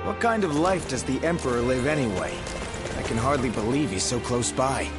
What kind of life does the Emperor live anyway? I can hardly believe he's so close by.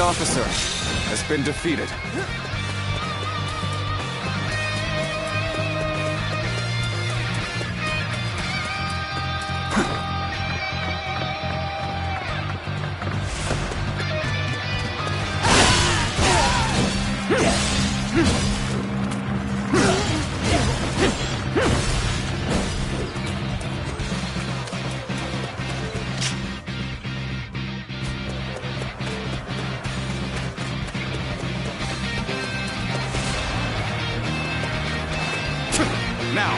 Officer has been defeated. Now!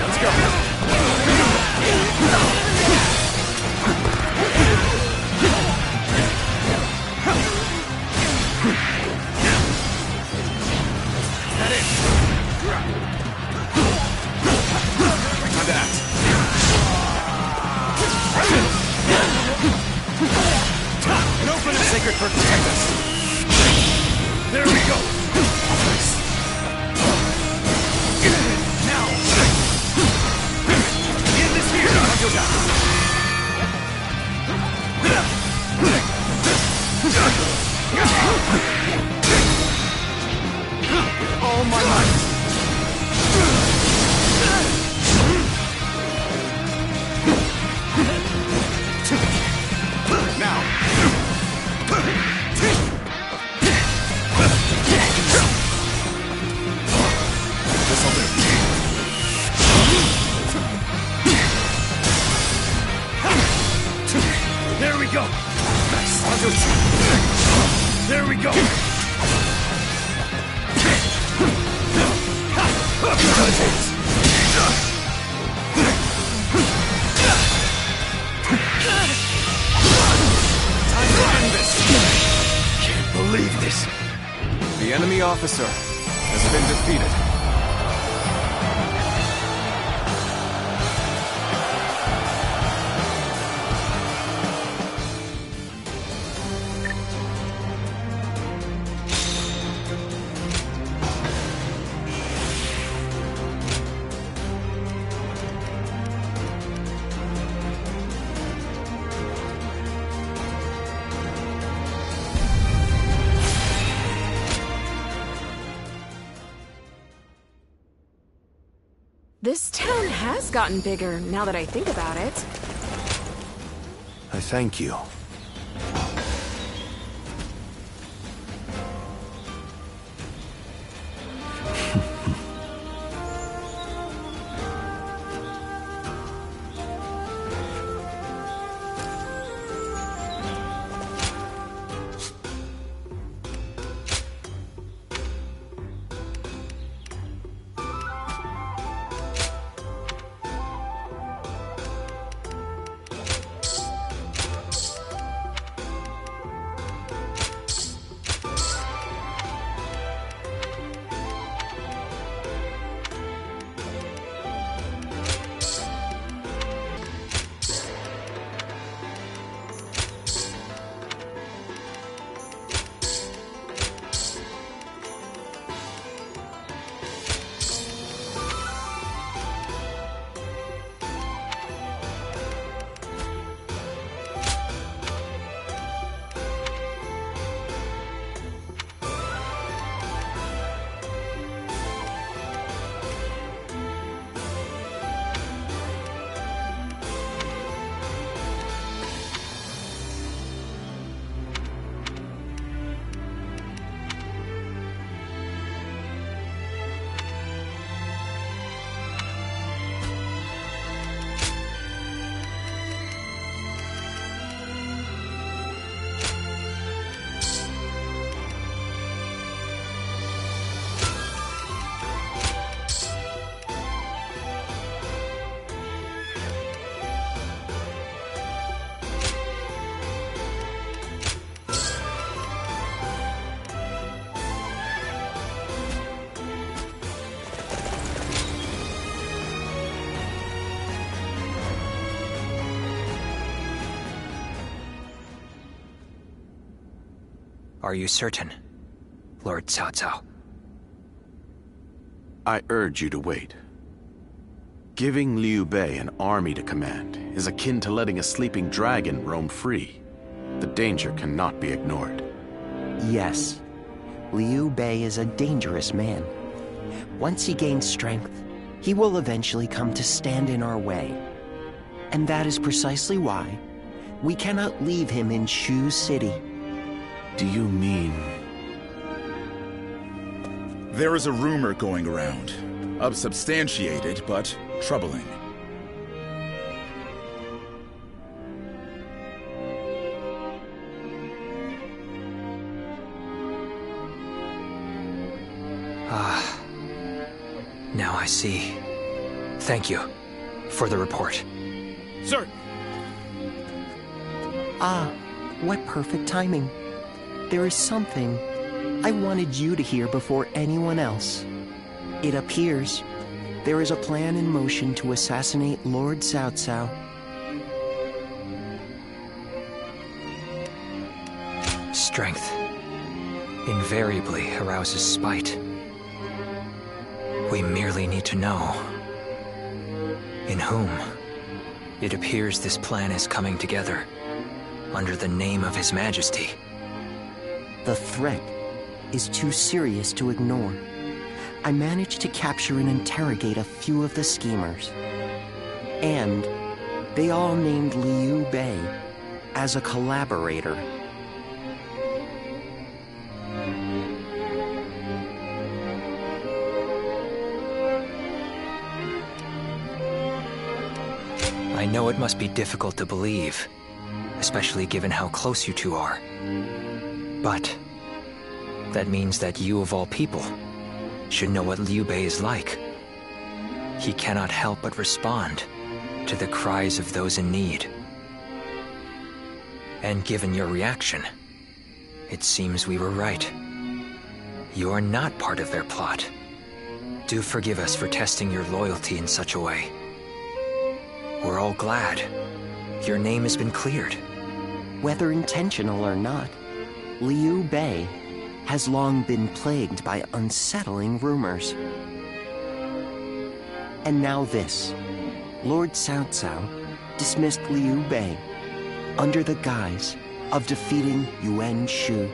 Let's go! That it! Time to act! An open and sacred bird protect us! There we go! Now! Get this here! Cao Cao! All my might! Now! This'll do. There we go! Nice! There we go! Time to end this! Can't believe this! The enemy officer has been defeated. This town has gotten bigger, now that I think about it. I thank you. Are you certain, Lord Cao Cao? I urge you to wait. Giving Liu Bei an army to command is akin to letting a sleeping dragon roam free. The danger cannot be ignored. Yes, Liu Bei is a dangerous man. Once he gains strength, he will eventually come to stand in our way. And that is precisely why we cannot leave him in Chou City. Do you mean... There is a rumor going around. Unsubstantiated, but troubling. Now I see. Thank you for the report. Sir! Ah, what perfect timing. There is something I wanted you to hear before anyone else. It appears there is a plan in motion to assassinate Lord Cao Cao. Strength invariably arouses spite. We merely need to know in whom. It appears this plan is coming together under the name of His Majesty. The threat is too serious to ignore. I managed to capture and interrogate a few of the schemers. And they all named Liu Bei as a collaborator. I know it must be difficult to believe, especially given how close you two are. But that means that you, of all people, should know what Liu Bei is like. He cannot help but respond to the cries of those in need. And given your reaction, it seems we were right. You are not part of their plot. Do forgive us for testing your loyalty in such a way. We're all glad your name has been cleared. Whether intentional or not, Liu Bei has long been plagued by unsettling rumors. And now this. Lord Cao Cao dismissed Liu Bei under the guise of defeating Yuan Shao.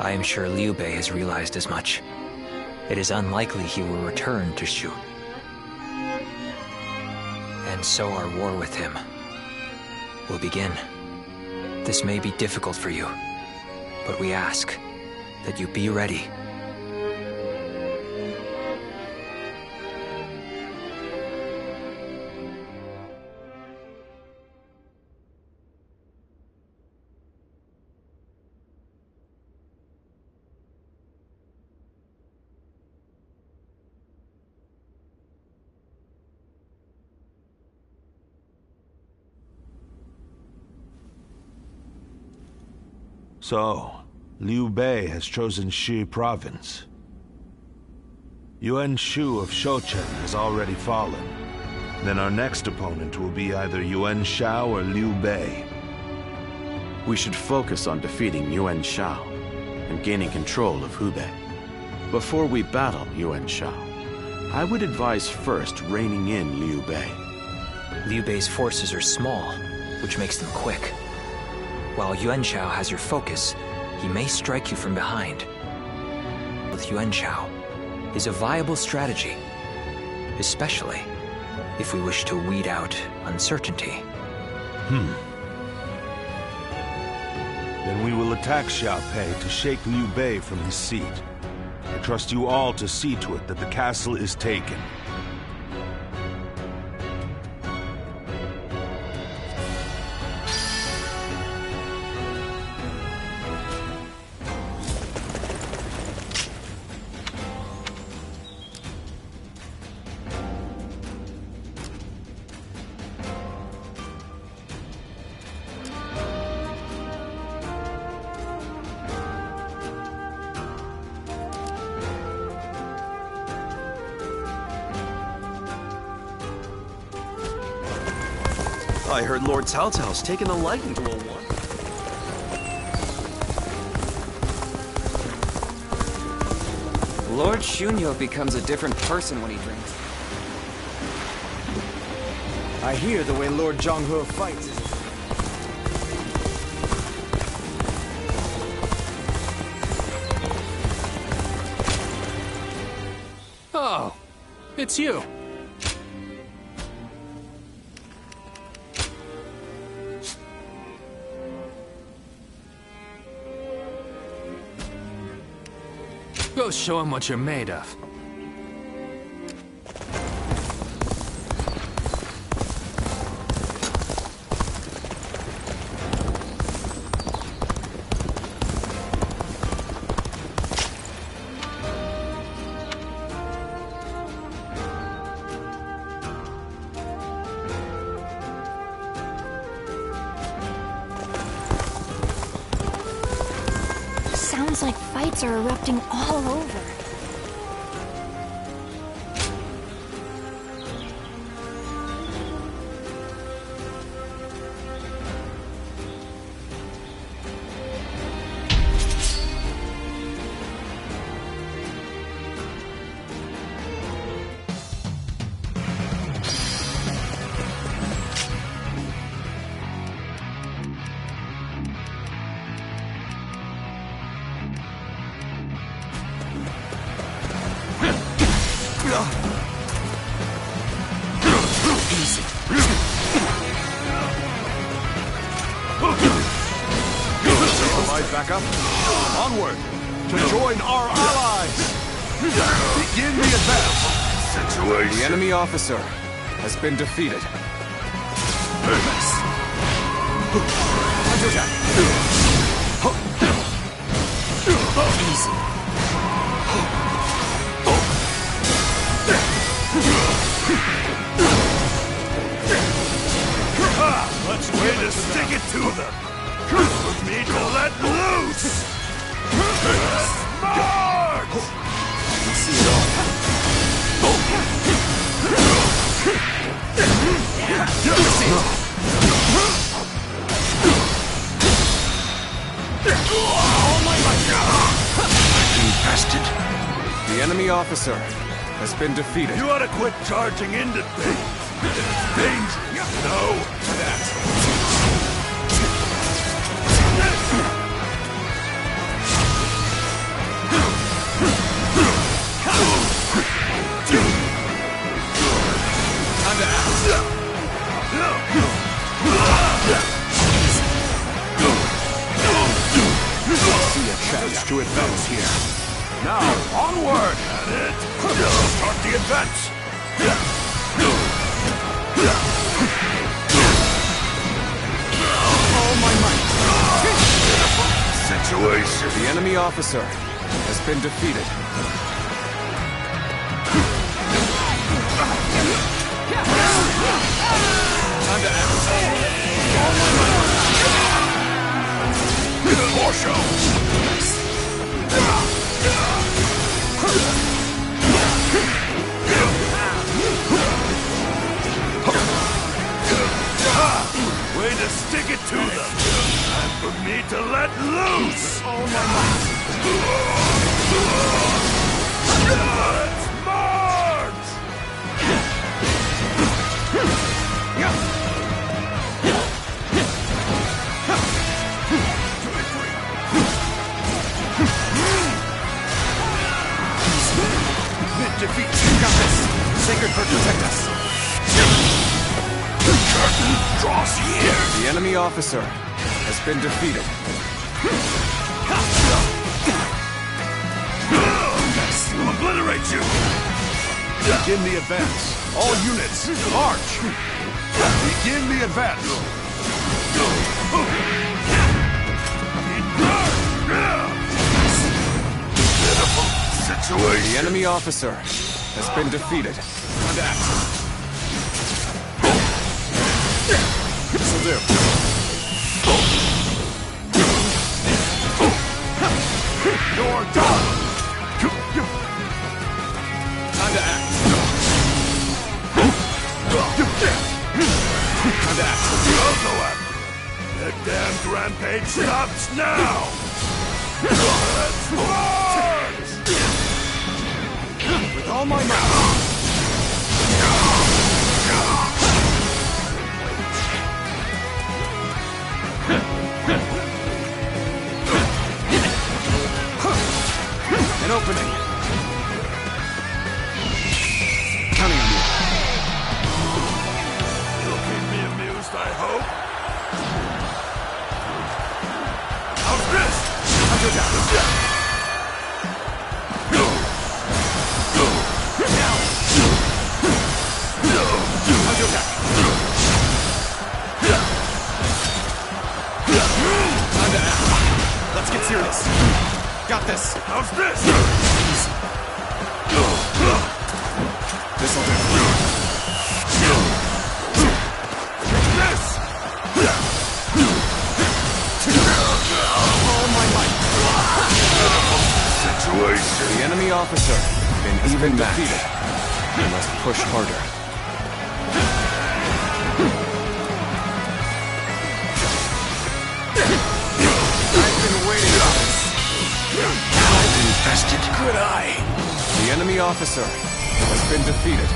I am sure Liu Bei has realized as much. It is unlikely he will return to Chou. And so our war with him will begin. This may be difficult for you, but we ask that you be ready. So, Liu Bei has chosen Shi province. Yuan Shao of Shouchen has already fallen. Then our next opponent will be either Yuan Shao or Liu Bei. We should focus on defeating Yuan Shao and gaining control of Hubei. Before we battle Yuan Shao, I would advise first reining in Liu Bei. Liu Bei's forces are small, which makes them quick. While Yuan Shao has your focus, he may strike you from behind. With Yuan Shao is a viable strategy, especially if we wish to weed out uncertainty. Then we will attack Xiaopei to shake Liu Bei from his seat. I trust you all to see to it that the castle is taken. I heard Lord Cao Cao's taken a liking to a war. Lord Shunyo becomes a different person when he drinks. I hear the way Lord Zhonghe fights is... Oh, it's you. Go show him what you're made of. Sounds like fights are erupting all over. Back up. Onward to join our allies. Begin the advance. Situation. The enemy officer has been defeated. Easy. Let's way to stick it to them. For me to let loose! Smart! See it all. Oh my God! Infested. The enemy officer has been defeated. You ought to quit charging into things. It's dangerous, you know? To advance here. Now, onward! At it! Start the advance! All my might! Situation. The enemy officer has been defeated. Time to act. All my might! More show! Way to stick it to them! And for me to let loose! All my might! Let's march! Defeat! Got this! Sacred Bird, protect us! The curtain draws here! The enemy officer has been defeated. Obliterate you! Begin the advance. All units, march! Begin the advance. Situation. The enemy officer has been defeated. And act. This'll do. You're done! Time to act. Time to act. I'll go after. The damned rampage stops now! Let's march! An opening. Counting on you. You'll keep me amused, I hope. How's this? I'll go down. Go. Go. Now. I'll go down. Time to act. Let's get serious. Got this. How's this? Easy. This'll do. This! All my might. Situation. The enemy officer been even defeated. We must push harder. I've been waiting for this. I've infested. Good eye. The enemy officer has been defeated.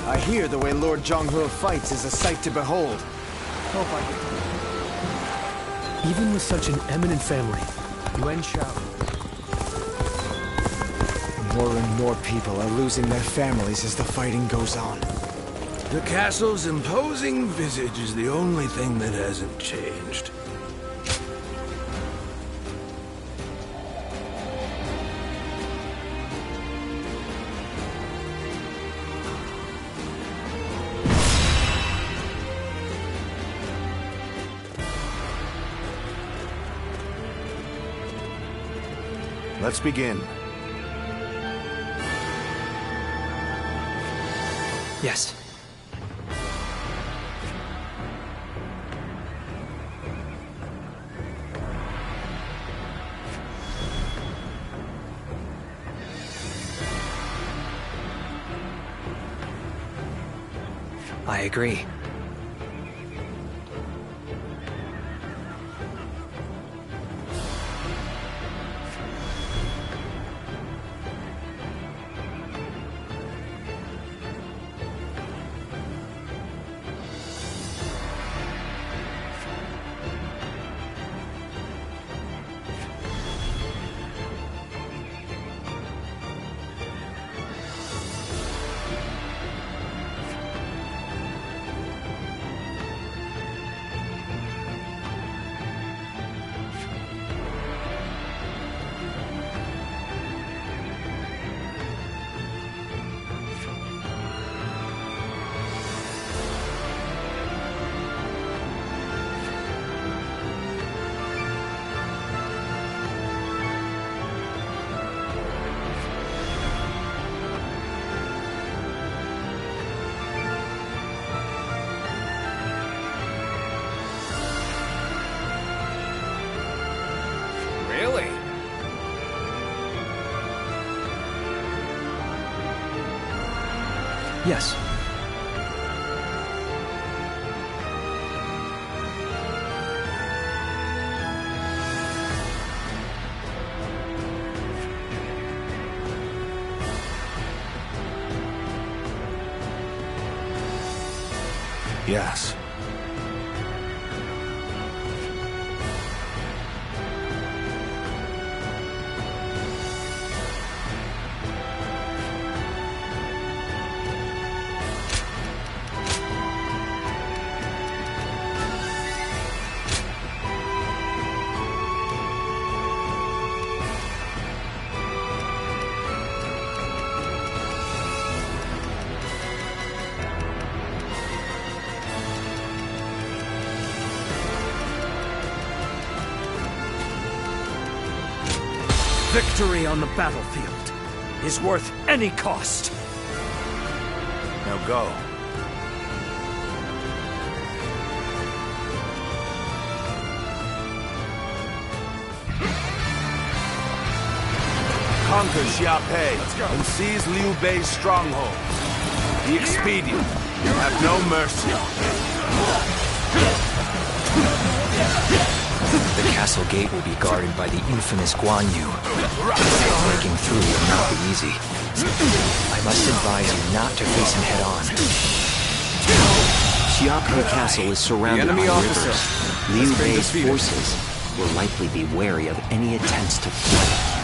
I hear the way Lord Zhonghe fights is a sight to behold. Hope I can... Even with such an eminent family, Yuan Shao... More and more people are losing their families as the fighting goes on. The castle's imposing visage is the only thing that hasn't changed. Let's begin. Yes. I agree. Really? Yes. Yes. Victory on the battlefield is worth any cost. Now go. conquer Xiaopei and seize Liu Bei's stronghold. Be expedient. Have no mercy. The castle gate will be guarded by the infamous Guan Yu. Breaking through will not be easy. I must advise you not to face him head-on. Xiaopei Castle is surrounded by rivers. Liu Bei's forces will likely be wary of any attempts to flee.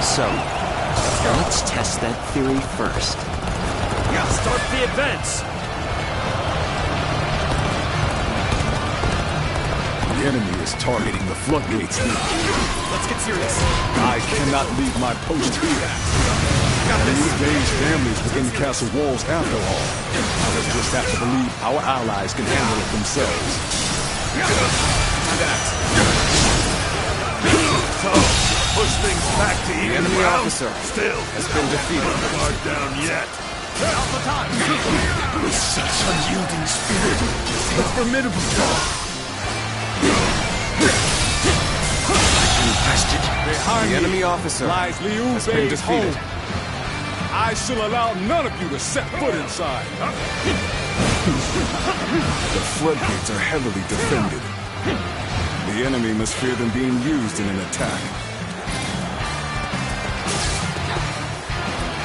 So, let's test that theory first. Start the advance! The enemy is targeting the floodgates now. Let's get serious. I cannot leave my post here. Liu Bei's families within the castle walls after all. I just have to believe our allies can handle it themselves. So, push things back to even enemy ground. officer Still has been defeated. Guard down yet. With such unyielding spirit, it's formidable. Behind the enemy officer lies Liu has been Bei's defeated. home. I shall allow none of you to set foot inside. The floodgates are heavily defended. The enemy must fear them being used in an attack.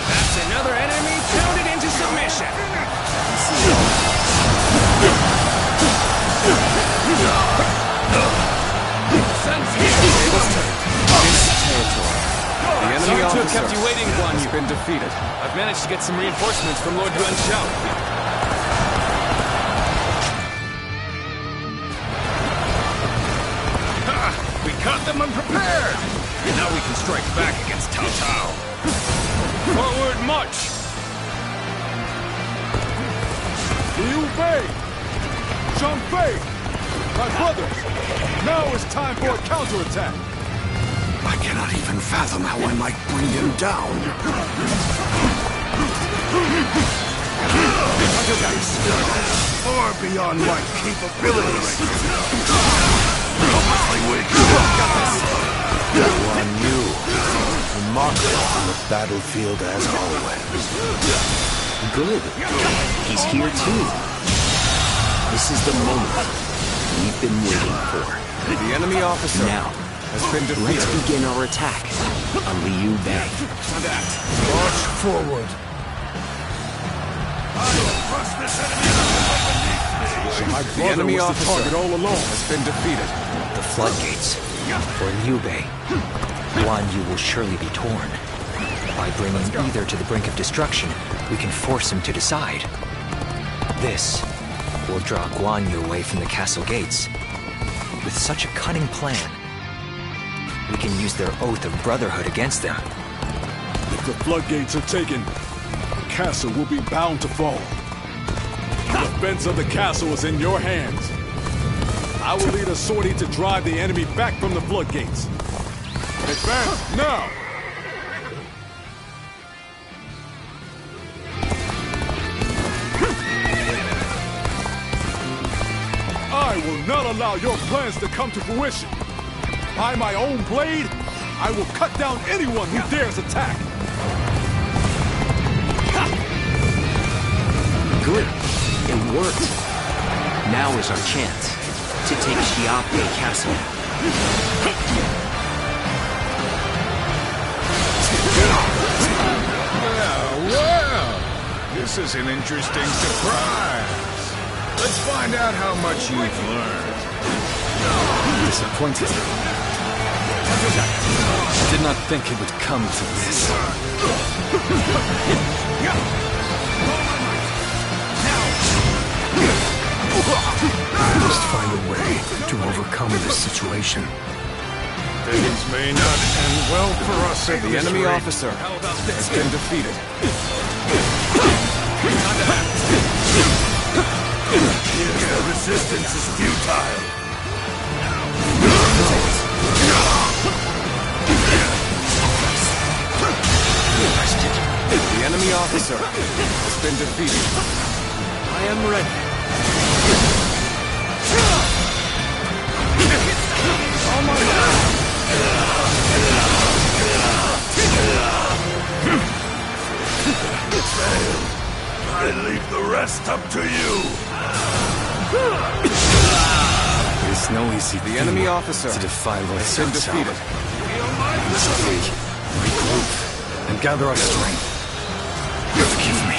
That's another enemy pounded into submission. The enemy Sorry to have officer kept you waiting, Guan has Yu. been defeated. I've managed to get some reinforcements from Lord Yuan Shao. We caught them unprepared! And now we can strike back against Cao Cao. Forward march! Liu Bei! Zhang Fei! My brothers! Now is time for a counterattack! I cannot even fathom how I might bring him down. Far beyond my capabilities. Guan Yu, remarkable on the battlefield as always. Good. He's here too. This is the moment we've been waiting for. The enemy officer Now, has been defeated. let's begin our attack on Liu Bei. March forward. My The brother enemy was the officer target all along. has been defeated. The floodgates. For Liu Bei, Guan Yu will surely be torn. By bringing either to the brink of destruction, we can force him to decide. This will draw Guan Yu away from the castle gates. With such a cunning plan, we can use their oath of brotherhood against them. If the floodgates are taken, the castle will be bound to fall. The defense of the castle is in your hands. I will lead a sortie to drive the enemy back from the floodgates. Advance now! I will not allow your plans to come to fruition. By my own blade, I will cut down anyone who dares attack. Good. It worked. Now is our chance to take Xiaopei Castle. Well, this is an interesting surprise. Let's find out how much you've learned. Disappointed. I did not think it would come to this. I must find a way to overcome this situation. Things may not end well for us at The this enemy rate. officer has been defeated. Resistance is futile. The enemy officer has been defeated. I am ready. On my failed. I leave the rest up to you. It's no easy The enemy officer to defy Lord has been Cao Cao. defeated. Let's flee, regroup, and gather our strength. Forgive me.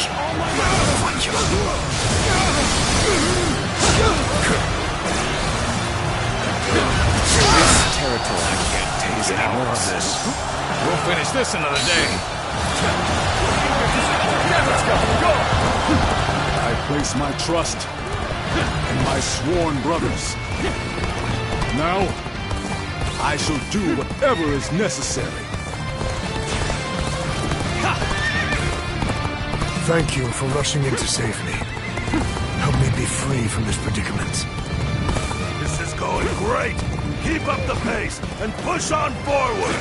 Guan Yu. This territory. I can't take any more of this. We'll finish this another day. Let's go! I place my trust in my sworn brothers. Now, I shall do whatever is necessary. Thank you for rushing in to save me. Help me be free from this predicament. This is going great! Keep up the pace and push on forward!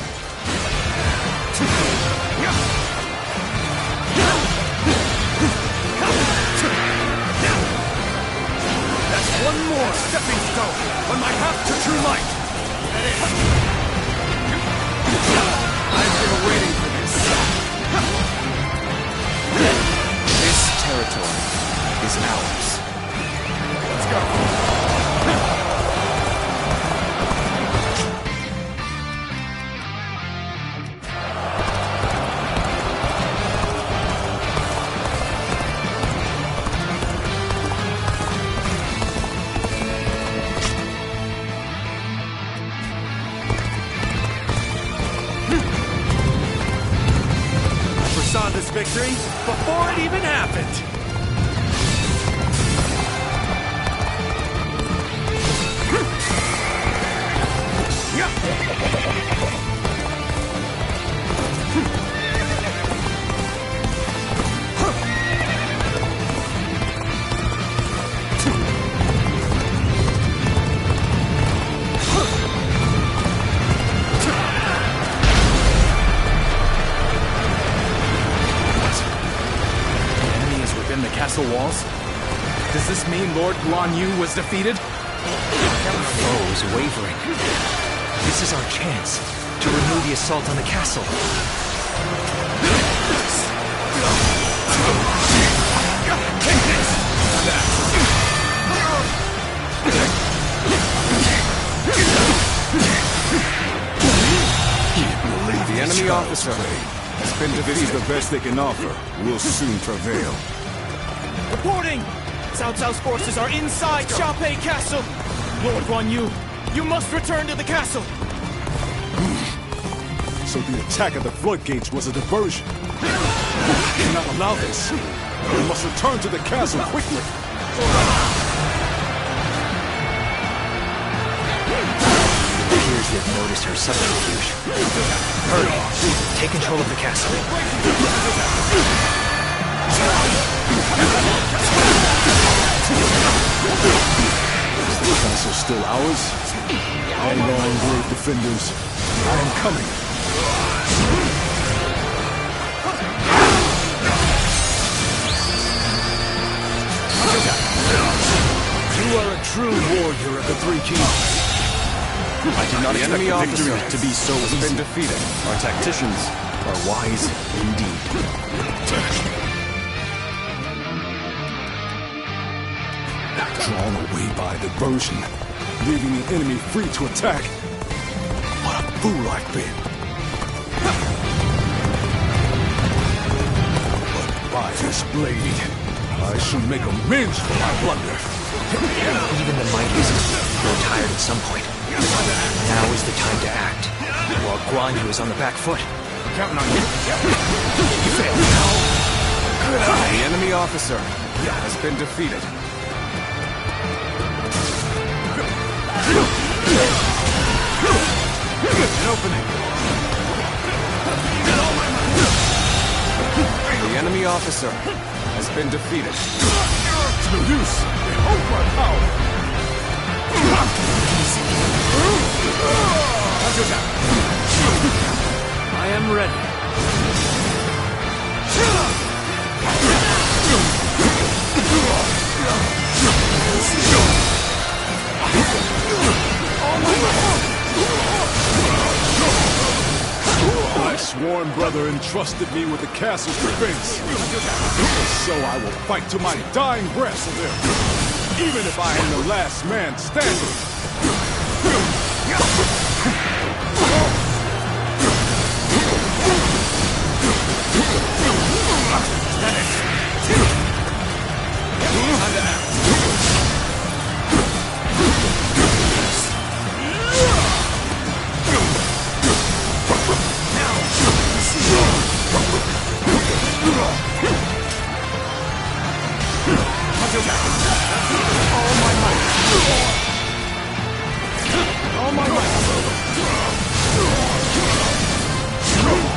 That's one more stepping stone on my path to true light. That is. I've been waiting for this. This territory is ours. Let's go. Saw this victory before it even happened. Castle walls? Does this mean Lord Guan Yu was defeated? Our foe is wavering. This is our chance to renew the assault on the castle. Take this! The enemy officer has been defeated. This is the best they can offer. We'll soon prevail. Reporting! Cao Cao's forces are inside Xiaopei Castle! Lord Guan Yu, you must return to the castle! So the attack at the floodgates was a diversion. I cannot allow this. We must return to the castle quickly. It appears you have noticed her subterfuge. Hurry! Take control of the castle. Is the castle still ours? How long, brave defenders? I am coming. You are a true warrior of the Three Kingdoms. I did not expect the victory to be so easy. Been defeated. Our tacticians are wise indeed. Drawn away by diversion, leaving the enemy free to attack. What a fool I've been. But by this blade, I shall make amends for my blunder. Even the mightiest grow tired at some point. Now is the time to act, while Guan Yu is on the back foot. Counting on you. You failed. The enemy officer has been defeated. An opening. The enemy officer has been defeated. It's no use. They hold my power. I am ready. I sworn brother entrusted me with the castle's defense. So I will fight to my dying breath for them, even if I am the last man standing.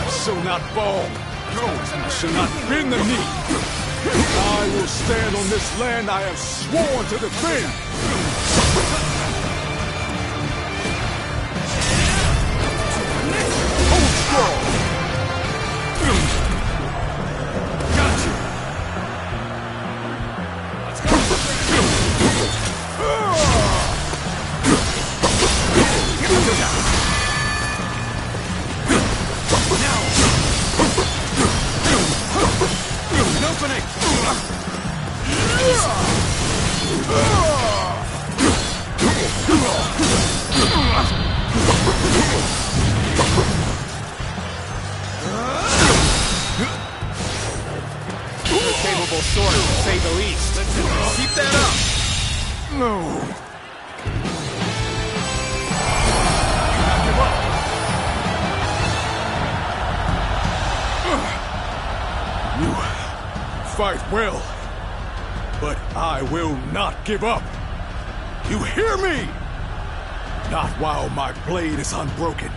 I shall not fall. I shall not bend the knee. I will stand on this land I have sworn to defend. Hold strong. Gotcha. Let's go. Opening! A capable sword, to say the least. Keep that up! No. Fight well, but I will not give up. You hear me? Not while my blade is unbroken.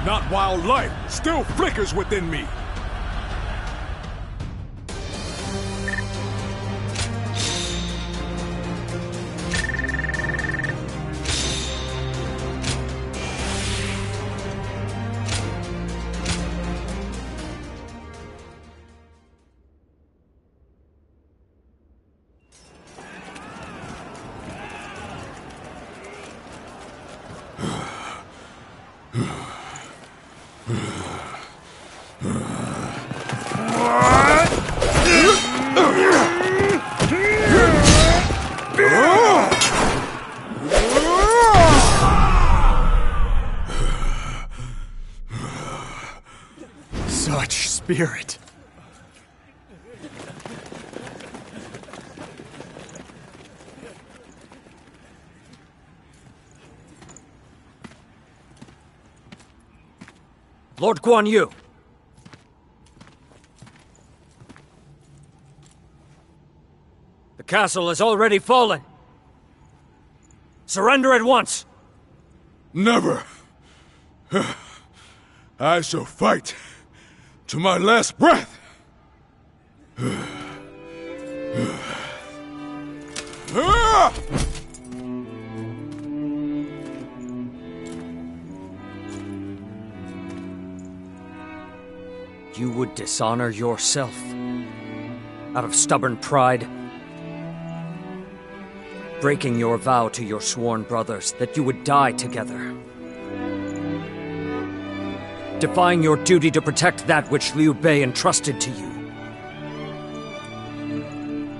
Not while life still flickers within me. Such spirit. Lord Guan Yu! The castle has already fallen. Surrender at once! Never! I shall fight to my last breath! You would dishonor yourself out of stubborn pride, breaking your vow to your sworn brothers that you would die together, defying your duty to protect that which Liu Bei entrusted to you.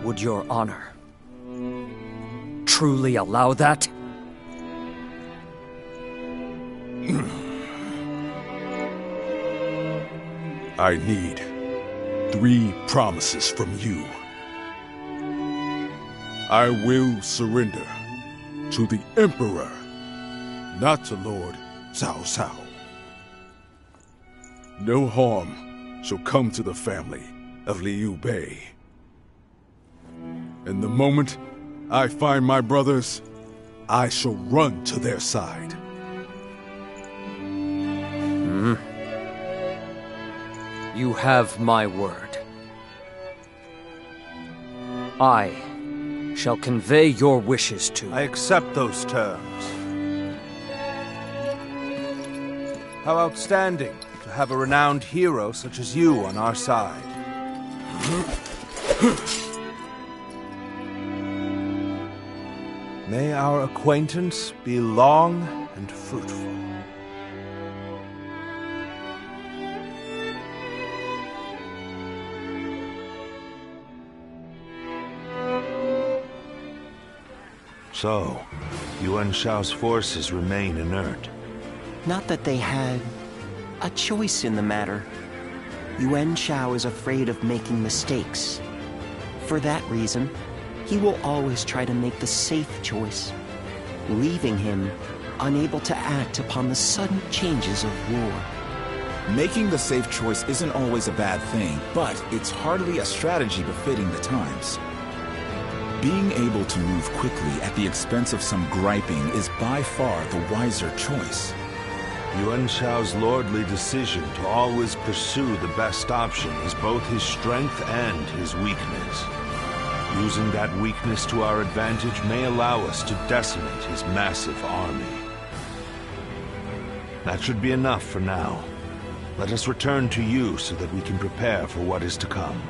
Would your honor truly allow that? I need 3 promises from you. I will surrender to the Emperor, not to Lord Cao Cao. No harm shall come to the family of Liu Bei. And the moment I find my brothers, I shall run to their side. You have my word. I shall convey your wishes to... I accept those terms. How outstanding to have a renowned hero such as you on our side. May our acquaintance be long and fruitful. So, Yuan Shao's forces remain inert. Not that they had a choice in the matter. Yuan Shao is afraid of making mistakes. For that reason, he will always try to make the safe choice, leaving him unable to act upon the sudden changes of war. Making the safe choice isn't always a bad thing, but it's hardly a strategy befitting the times. Being able to move quickly at the expense of some griping is by far the wiser choice. Yuan Shao's lordly decision to always pursue the best option is both his strength and his weakness. Using that weakness to our advantage may allow us to decimate his massive army. That should be enough for now. Let us return to you so that we can prepare for what is to come.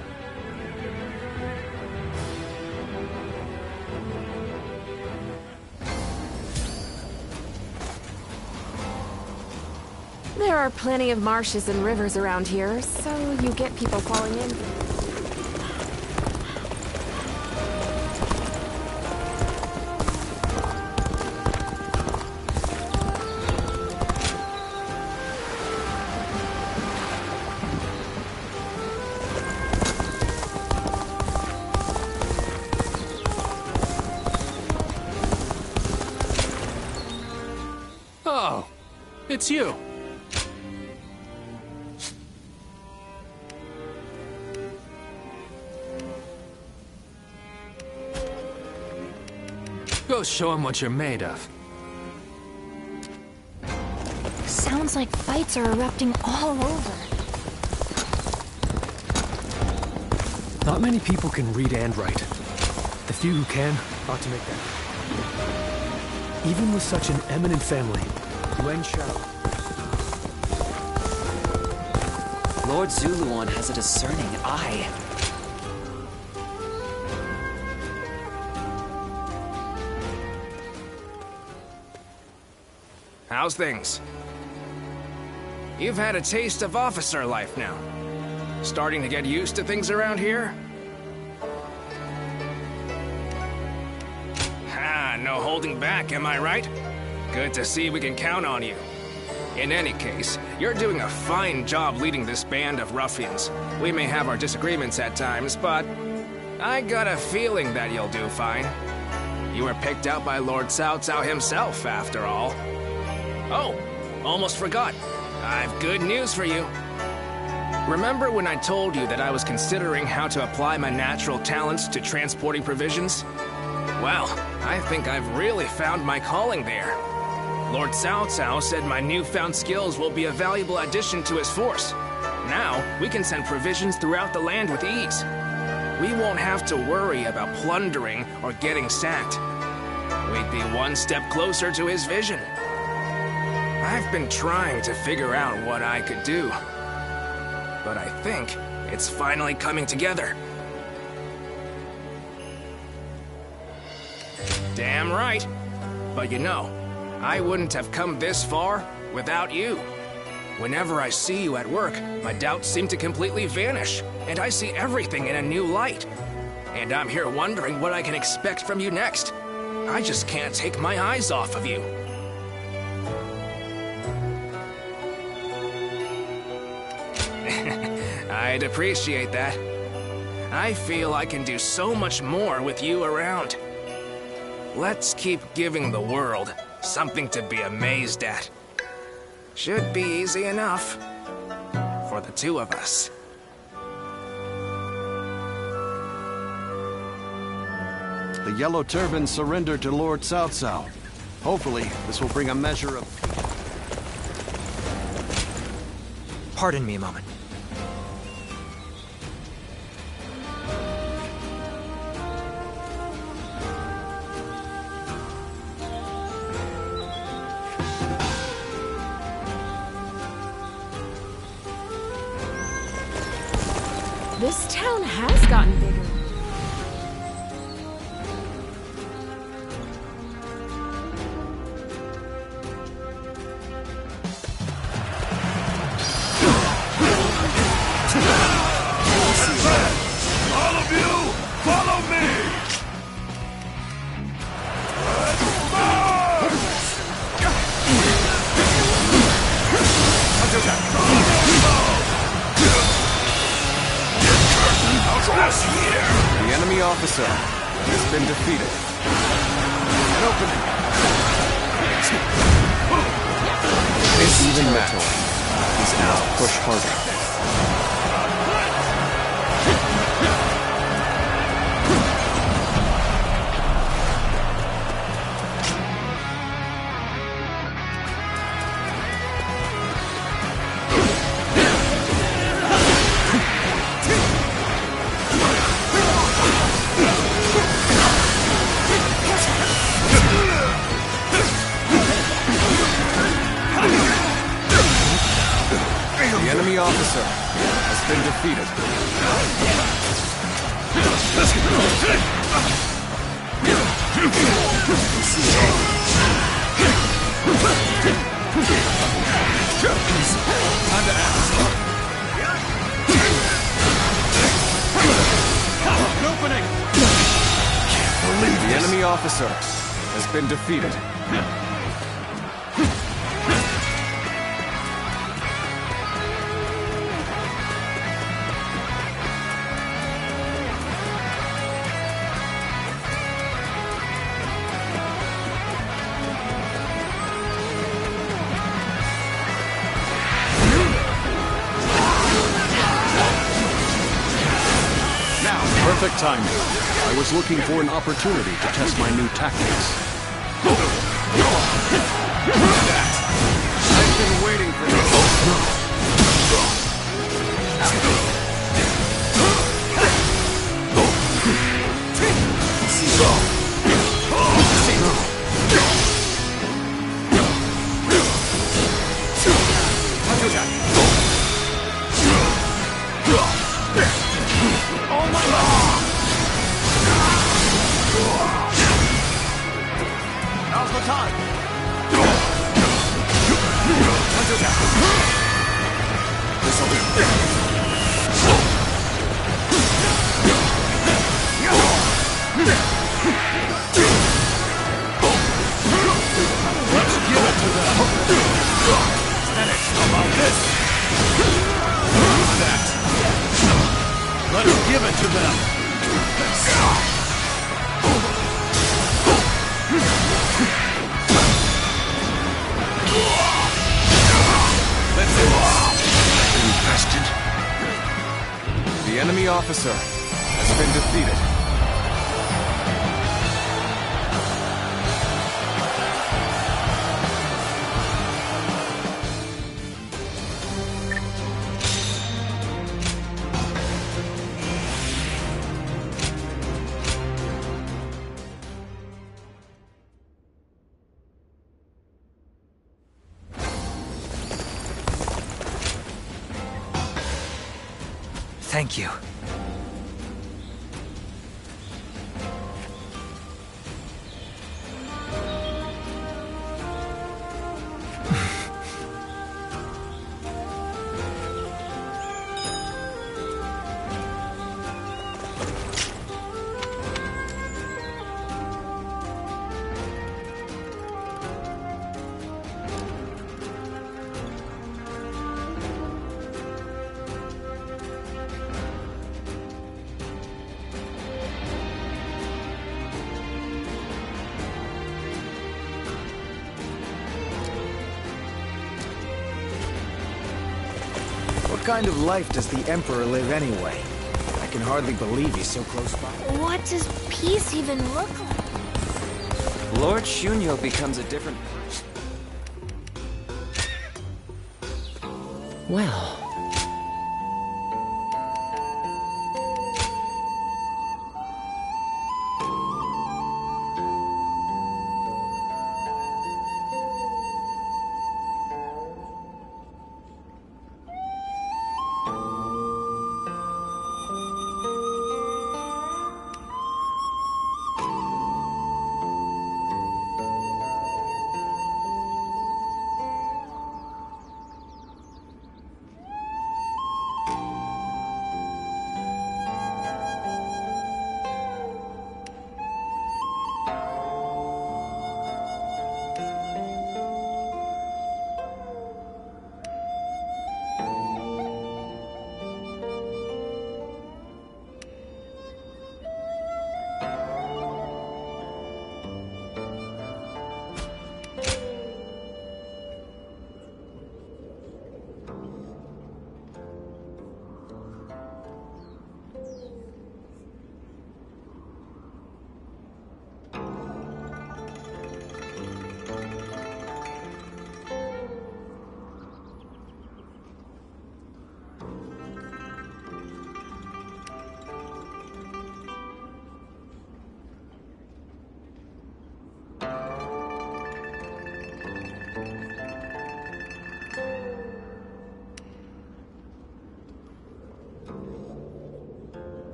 There are plenty of marshes and rivers around here, so you get people falling in. Oh, it's you. Go show him what you're made of. Sounds like fights are erupting all over. Not many people can read and write. The few who can ought to make that. Even with such an eminent family, Yuan Shao. Lord Zuluan has a discerning eye. How's things? You've had a taste of officer life now. Starting to get used to things around here? No holding back, am I right? Good to see we can count on you. In any case, you're doing a fine job leading this band of ruffians. We may have our disagreements at times, but I got a feeling that you'll do fine. You were picked out by Lord Cao Cao himself, after all. Oh, almost forgot. I've good news for you. Remember when I told you that I was considering how to apply my natural talents to transporting provisions? Well, I think I've really found my calling there. Lord Cao Cao said my newfound skills will be a valuable addition to his force. Now, we can send provisions throughout the land with ease. We won't have to worry about plundering or getting sacked. We'd be one step closer to his vision. I've been trying to figure out what I could do, but I think it's finally coming together. Damn right. But you know, I wouldn't have come this far without you. Whenever I see you at work, my doubts seem to completely vanish, and I see everything in a new light. And I'm here wondering what I can expect from you next. I just can't take my eyes off of you. I'd appreciate that. I feel I can do so much more with you around. Let's keep giving the world something to be amazed at. Should be easy enough for the two of us. The Yellow Turban surrendered to Lord Cao Cao. Hopefully, this will bring a measure of... Pardon me a moment. This town has gotten bigger. All of you, follow me! officer has been defeated. An opening. It's even match. These must push harder. The enemy officer has been defeated. Time to act. An opening! The enemy officer has been defeated. Perfect timing. I was looking for an opportunity to test my new tactics. I've been waiting for this. Now's the time. This'll do. Let's give it to them. Tennis, how about this? That. Let's give it to them. Infested. The enemy officer has been defeated. Thank you. What kind of life does the Emperor live anyway? I can hardly believe he's so close by. What does peace even look like? Lord Shunyo becomes a different... Well...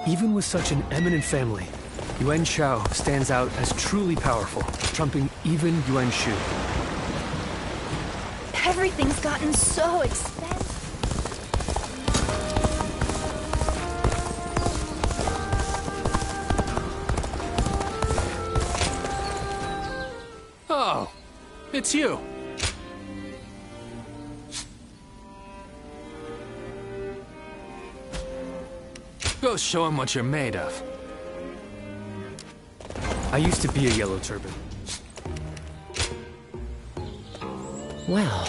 Even with such an eminent family, Yuan Shao stands out as truly powerful, trumping even Yuan Shu. Everything's gotten so expensive. Oh, it's you. Go show him what you're made of. I used to be a Yellow Turban. Well...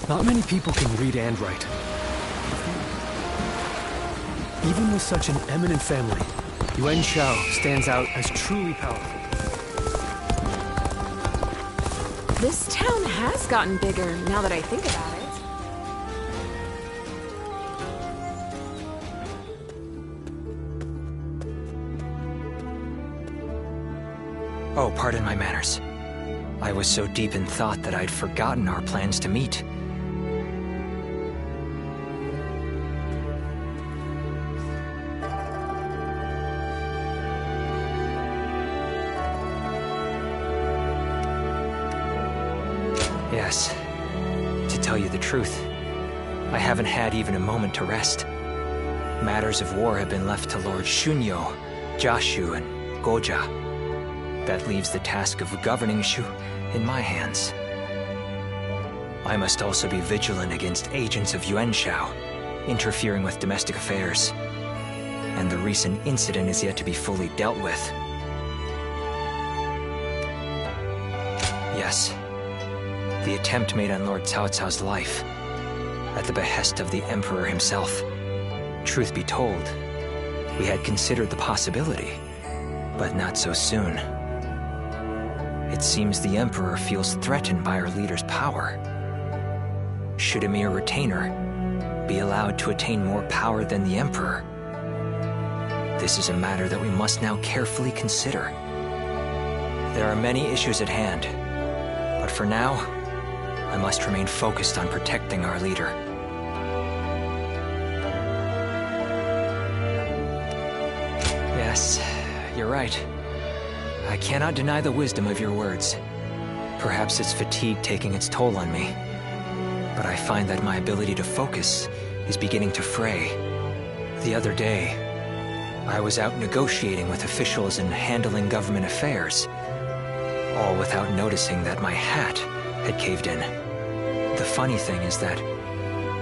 Not many people can read and write. Even with such an eminent family, Yuan Shao stands out as truly powerful. This town has gotten bigger, now that I think about it. Oh, pardon my manners. I was so deep in thought that I'd forgotten our plans to meet. Yes, to tell you the truth, I haven't had even a moment to rest. Matters of war have been left to Lord Shunyo, Jashu, and Goja. That leaves the task of governing Shu in my hands. I must also be vigilant against agents of Yuan Shao, interfering with domestic affairs. And the recent incident is yet to be fully dealt with. Yes, the attempt made on Lord Cao Cao's life, at the behest of the Emperor himself. Truth be told, we had considered the possibility, but not so soon. It seems the Emperor feels threatened by our leader's power. Should a mere retainer be allowed to attain more power than the Emperor? This is a matter that we must now carefully consider. There are many issues at hand, but for now, I must remain focused on protecting our leader. Yes, you're right. I cannot deny the wisdom of your words. Perhaps it's fatigue taking its toll on me. But I find that my ability to focus is beginning to fray. The other day, I was out negotiating with officials and handling government affairs, all without noticing that my hat had caved in. The funny thing is that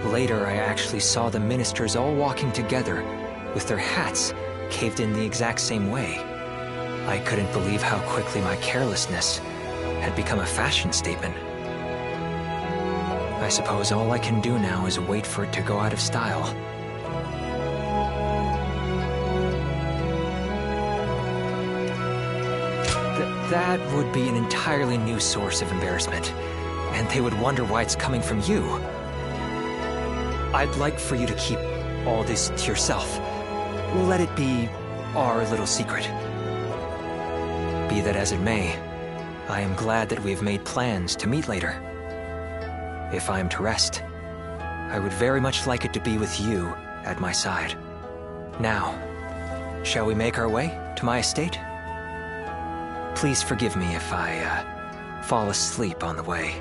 later I actually saw the ministers all walking together with their hats caved in the exact same way. I couldn't believe how quickly my carelessness had become a fashion statement. I suppose all I can do now is wait for it to go out of style. That would be an entirely new source of embarrassment, and they would wonder why it's coming from you. I'd like for you to keep all this to yourself. Let it be our little secret. Be that as it may, I am glad that we have made plans to meet later. If I am to rest, I would very much like it to be with you at my side. Now, shall we make our way to my estate? Please forgive me if I fall asleep on the way.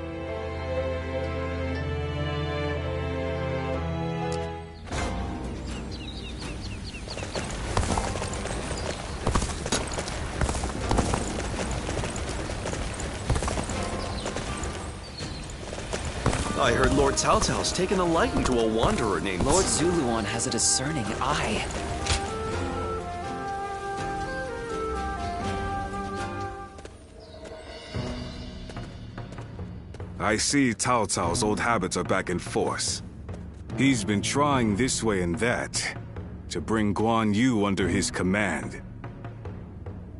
I heard Lord Cao Cao's taken a liking to a wanderer named... Lord Zuluan has a discerning eye. I see Cao Cao's old habits are back in force. He's been trying this way and that to bring Guan Yu under his command.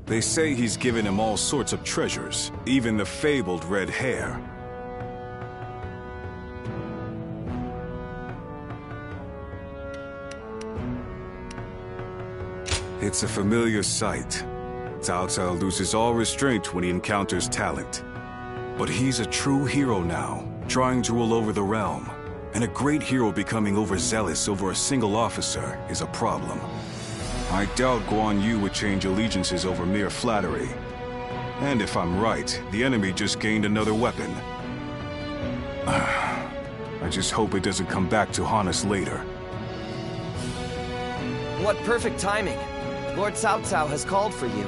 They say he's given him all sorts of treasures, even the fabled red hair. It's a familiar sight. Cao Cao loses all restraint when he encounters talent. But he's a true hero now, trying to rule over the realm. And a great hero becoming overzealous over a single officer is a problem. I doubt Guan Yu would change allegiances over mere flattery. And if I'm right, the enemy just gained another weapon. I just hope it doesn't come back to haunt us later. What perfect timing! Lord Cao Cao has called for you.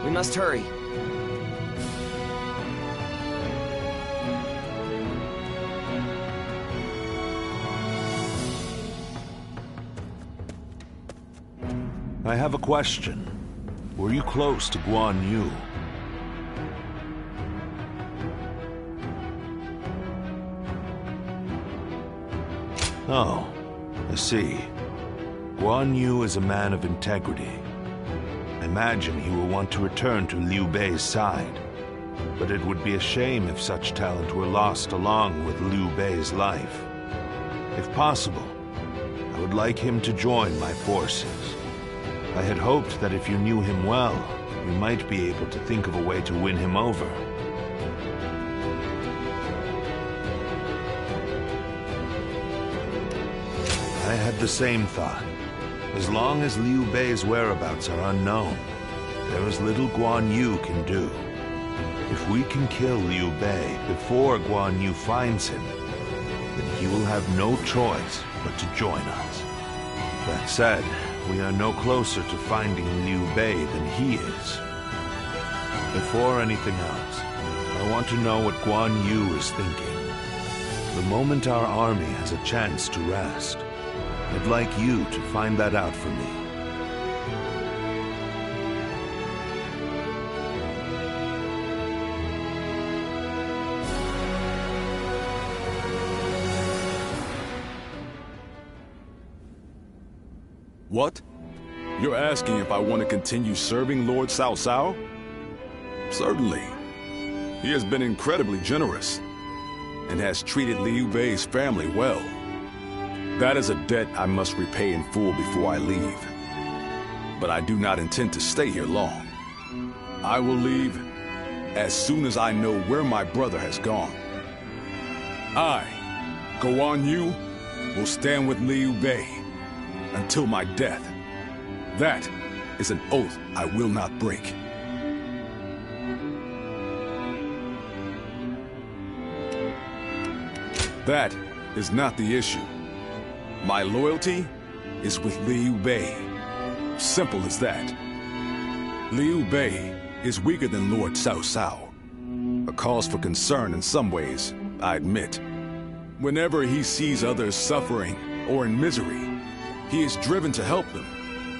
We must hurry. I have a question. Were you close to Guan Yu? Oh, I see. Guan Yu is a man of integrity. I imagine he will want to return to Liu Bei's side. But it would be a shame if such talent were lost along with Liu Bei's life. If possible, I would like him to join my forces. I had hoped that if you knew him well, you might be able to think of a way to win him over. I had the same thought. As long as Liu Bei's whereabouts are unknown, there is little Guan Yu can do. If we can kill Liu Bei before Guan Yu finds him, then he will have no choice but to join us. That said, we are no closer to finding Liu Bei than he is. Before anything else, I want to know what Guan Yu is thinking. The moment our army has a chance to rest, I'd like you to find that out for me. What? You're asking if I want to continue serving Lord Cao Cao? Certainly. He has been incredibly generous and has treated Liu Bei's family well. That is a debt I must repay in full before I leave. But I do not intend to stay here long. I will leave as soon as I know where my brother has gone. I, Guan Yu, will stand with Liu Bei until my death. That is an oath I will not break. That is not the issue. My loyalty is with Liu Bei. Simple as that. Liu Bei is weaker than Lord Cao Cao. A cause for concern in some ways, I admit. Whenever he sees others suffering or in misery, he is driven to help them,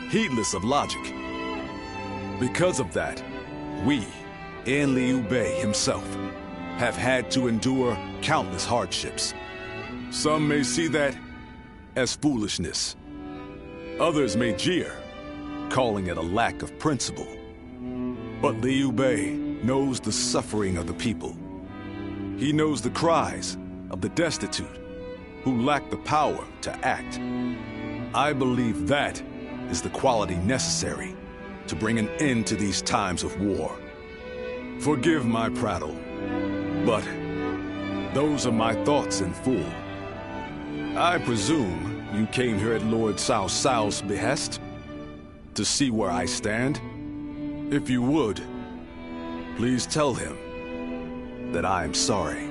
heedless of logic. Because of that, we, and Liu Bei himself, have had to endure countless hardships. Some may see that as foolishness. Others may jeer, calling it a lack of principle. But Liu Bei knows the suffering of the people. He knows the cries of the destitute, who lack the power to act. I believe that is the quality necessary to bring an end to these times of war. Forgive my prattle, but those are my thoughts in full. I presume you came here at Lord Cao Cao's behest to see where I stand. If you would, please tell him that I am sorry.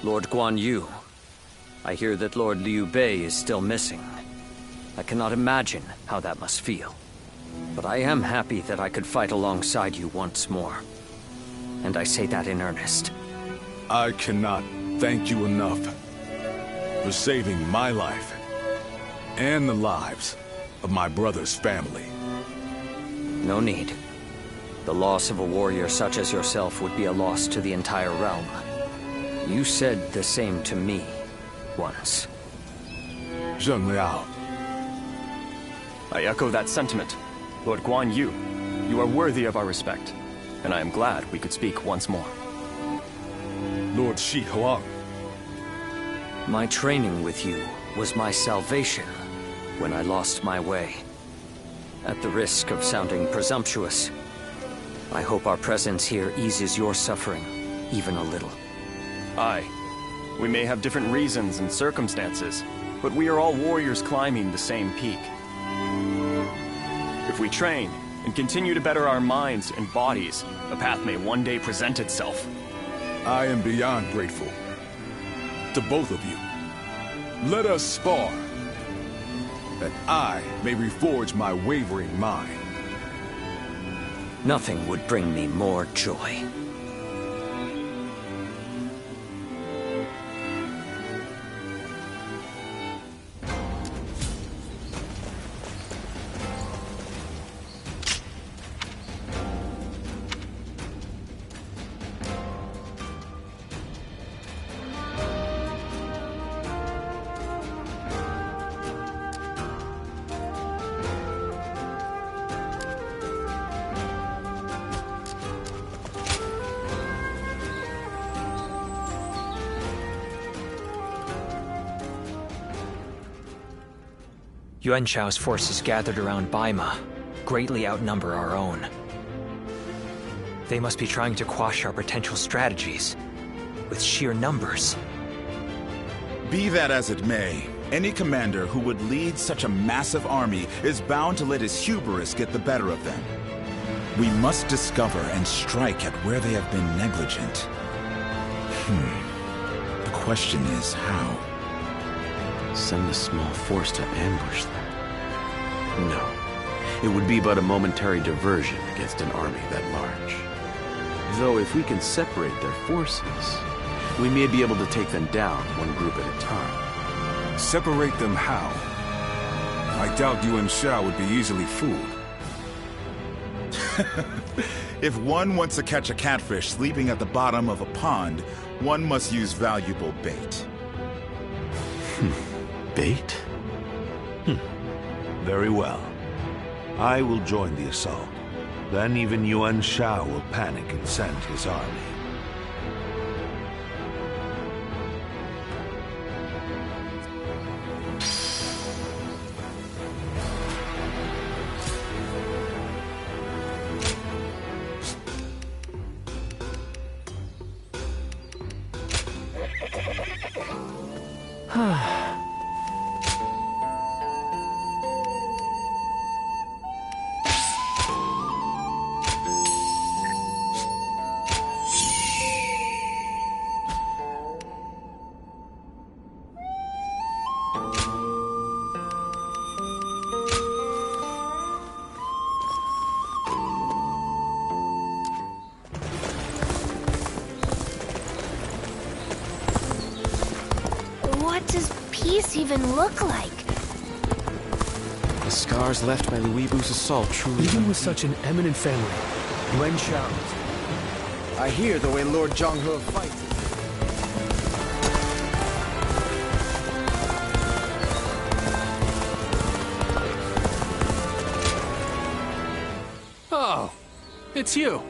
Lord Guan Yu, I hear that Lord Liu Bei is still missing. I cannot imagine how that must feel. But I am happy that I could fight alongside you once more. And I say that in earnest. I cannot thank you enough. for saving my life and the lives of my brother's family. No need. The loss of a warrior such as yourself would be a loss to the entire realm. You said the same to me once. Zheng Liao. I echo that sentiment. Lord Guan Yu, you are worthy of our respect, and I am glad we could speak once more. Lord Shi Huang. My training with you was my salvation when I lost my way. At the risk of sounding presumptuous, I hope our presence here eases your suffering even a little. Aye. We may have different reasons and circumstances, but we are all warriors climbing the same peak. If we train and continue to better our minds and bodies, the path may one day present itself. I am beyond grateful to both of you. Let us spar, that I may reforge my wavering mind. Nothing would bring me more joy. Yuan Shao's forces gathered around Baima greatly outnumber our own. They must be trying to quash our potential strategies with sheer numbers. Be that as it may, any commander who would lead such a massive army is bound to let his hubris get the better of them. We must discover and strike at where they have been negligent. The question is how? Send a small force to ambush them? No. It would be but a momentary diversion against an army that large. Though if we can separate their forces, we may be able to take them down one group at a time. Separate them how? I doubt Yuan Shao would be easily fooled. If one wants to catch a catfish sleeping at the bottom of a pond, one must use valuable bait. Bait? Very well. I will join the assault. Then even Yuan Shao will panic and send his army. What does peace even look like? The scars left by Luibu's assault truly... Even with such an eminent family, Yuan Shao... I hear the way Lord Zhonghe fights. Oh, it's you.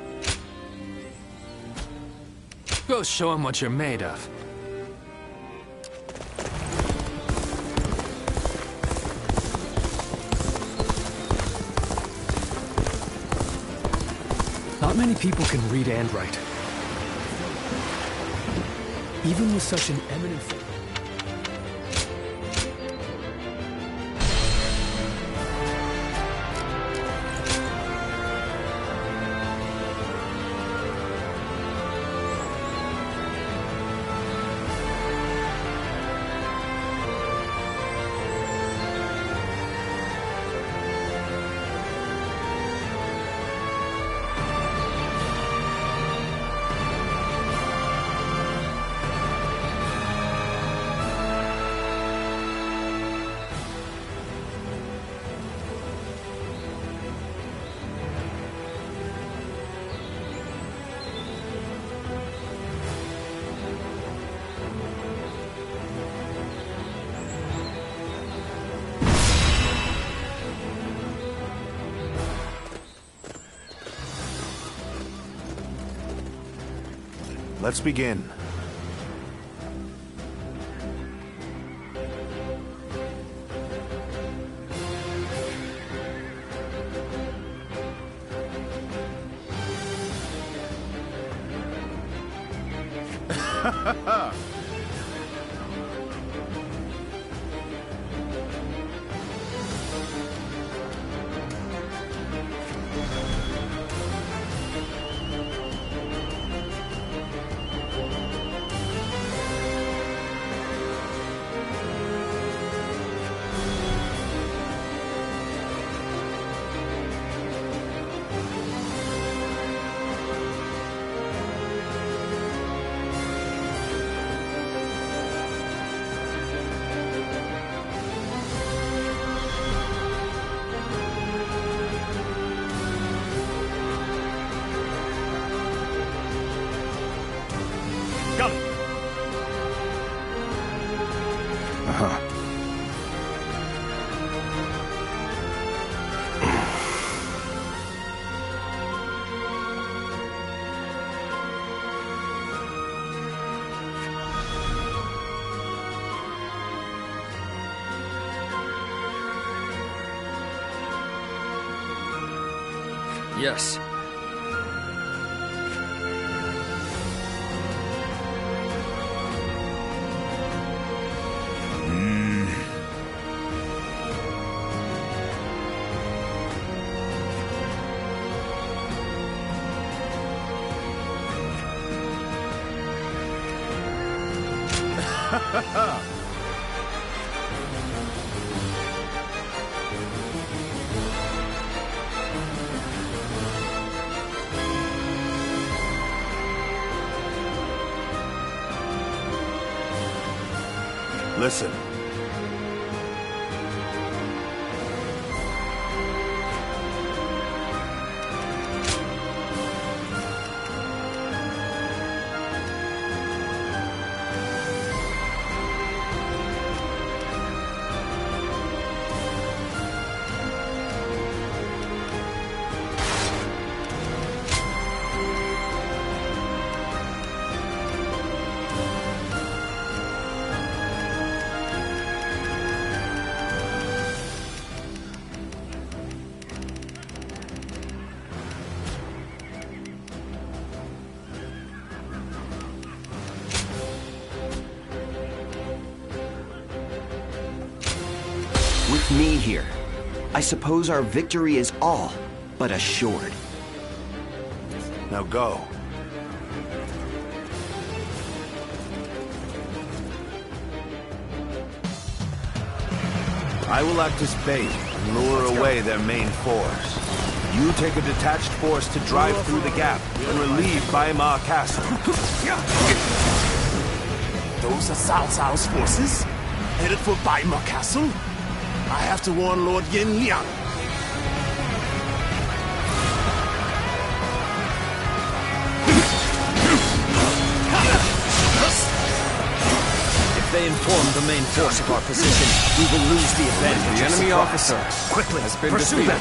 Go show him what you're made of. Not many people can read and write. Even with such an eminent family. let's begin. Yes. Listen. With me here, I suppose our victory is all but assured. Now go. I will act as bait and lure away their main force. You take a detached force to drive through the gap and relieve Baima Castle. Those are Cao Cao's forces? Headed for Baima Castle? I have to warn Lord Liang. If they inform the main force of our position, we will lose the advantage. The enemy officer quickly has been pursue defeated. them.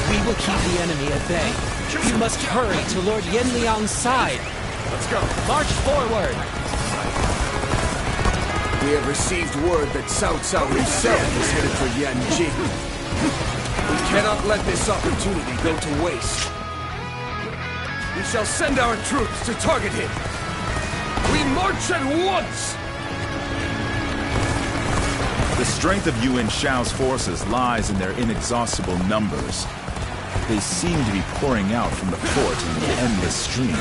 We will keep the enemy at bay. You must hurry to Lord Liang's side. Let's go. March forward. We have received word that Cao Cao himself is headed for Yanji. We cannot let this opportunity go to waste. We shall send our troops to target him. We march at once! The strength of Yuan Shao's forces lies in their inexhaustible numbers. They seem to be pouring out from the fort in an endless stream.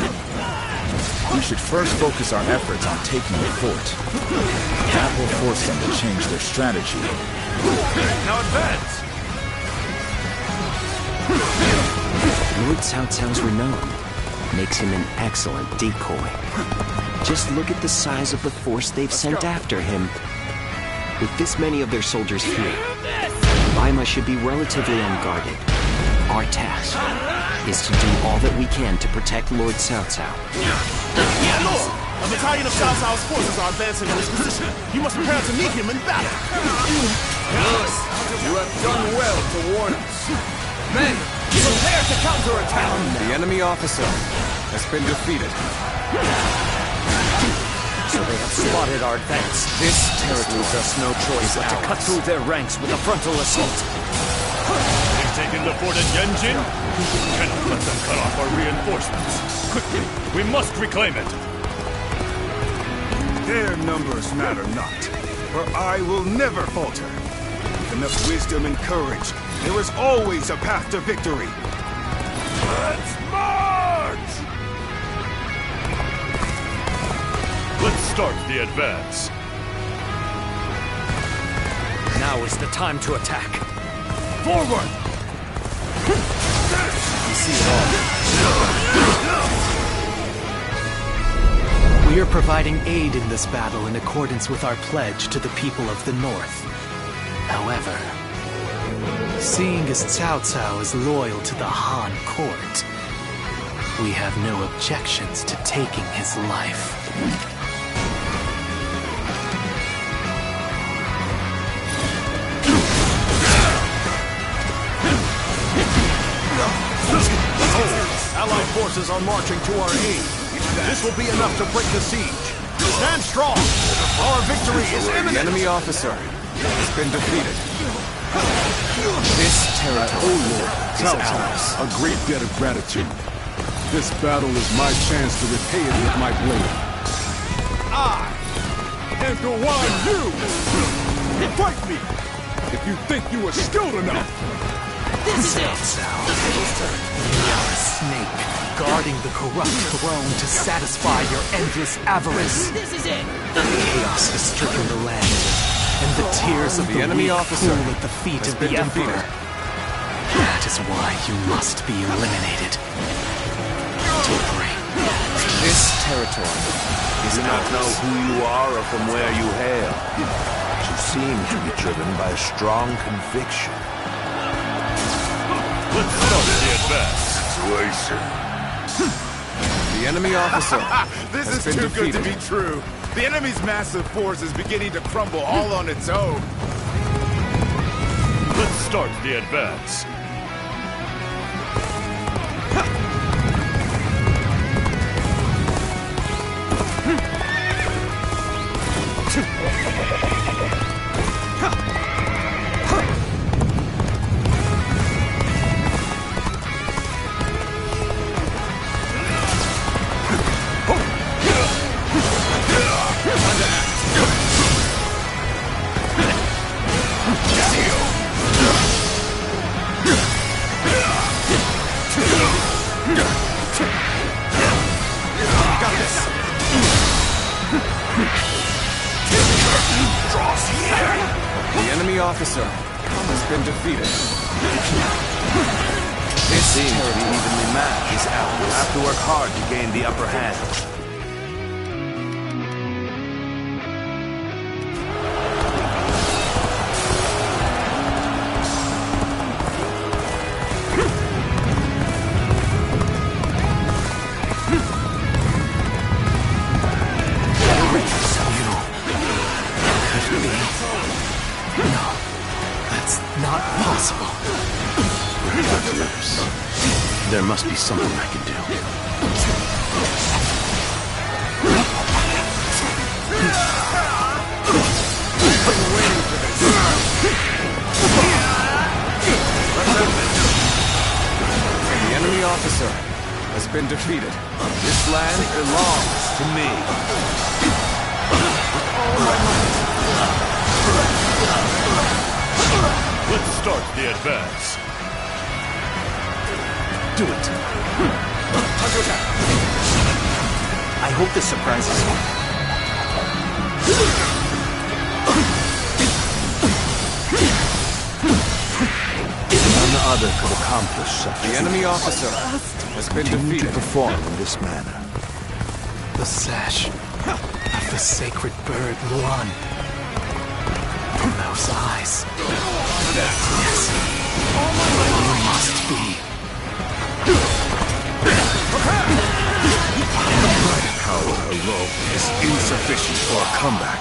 We should first focus our efforts on taking the fort. That will force them to change their strategy. Now advance! Lord Cao Cao's renown makes him an excellent decoy. Just look at the size of the force they've sent after him. With this many of their soldiers here, Baima should be relatively unguarded. Our task is to do all that we can to protect Lord Cao Cao. Lord! A battalion of Cao Cao's forces are advancing in this position. You must prepare to meet him in battle. Good. You have done well to warn us. Men, prepare to counterattack! The enemy officer has been defeated. So they have spotted our advance. This territory leaves us no choice but to cut through their ranks with a frontal assault. They've taken the fort at Yanjin? Cannot let them cut off our reinforcements. Quickly, we must reclaim it. Their numbers matter not, for I will never falter. With enough wisdom and courage, there is always a path to victory. Let's march! Let's start the advance. Now is the time to attack. Forward! You see it all. We are providing aid in this battle in accordance with our pledge to the people of the North. However, seeing as Cao Cao is loyal to the Han court, we have no objections to taking his life. Allied forces are marching to our aid. This will be enough to break the siege. Stand strong! Our victory is imminent! The enemy officer has been defeated. This territory is ours. A great debt of gratitude. This battle is my chance to repay it with my blade. I am Guan Yu! Fight me! If you think you are skilled enough! This is it! We are a snake, guarding the corrupt throne to satisfy your endless avarice. This is it! Chaos has stricken the land, and the tears of the enemy weak officer cool at the feet of the Emperor. That is why you must be eliminated. This territory is You do not know who you are or from where you hail. But you seem to be driven by a strong conviction. Let's start the advance. The enemy officer This has is been too defeated. good to be true. The enemy's massive force is beginning to crumble all on its own. Let's start the advance. The enemy officer has been defeated. This seems to be evenly matched. These outlaws have to work hard to gain the upper hand. Not possible. There must be something I can do. The enemy officer has been defeated. This land belongs to me. Let's start the advance. Do it. I hope this surprises you. None other could accomplish such. The enemy officer has been defeated. To perform in this manner. The sash of the sacred bird Luan. Those eyes. Yes. You must be. My power alone is insufficient for a comeback.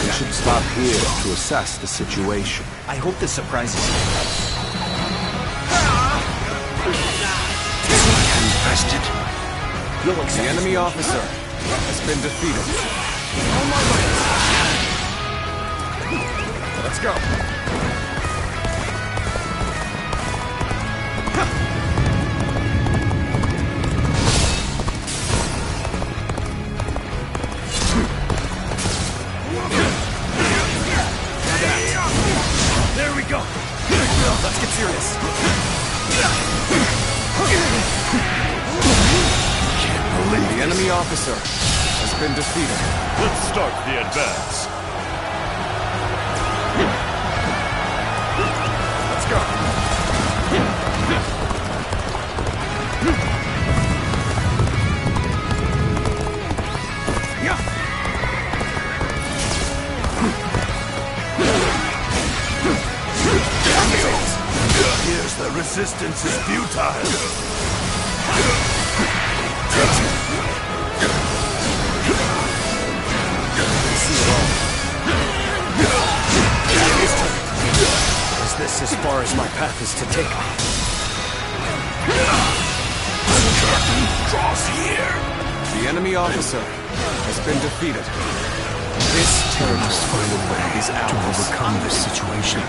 We should stop here to assess the situation. I hope this surprises you. Can you trust it? The enemy officer has been defeated. Let's go. There we go. Let's get serious. The enemy officer has been defeated. Let's start the advance. Let's go. Here's the resistance is futile. Is this as far as my path is to take me? Cross here. The enemy officer has been defeated. This territory must find a way to overcome this situation.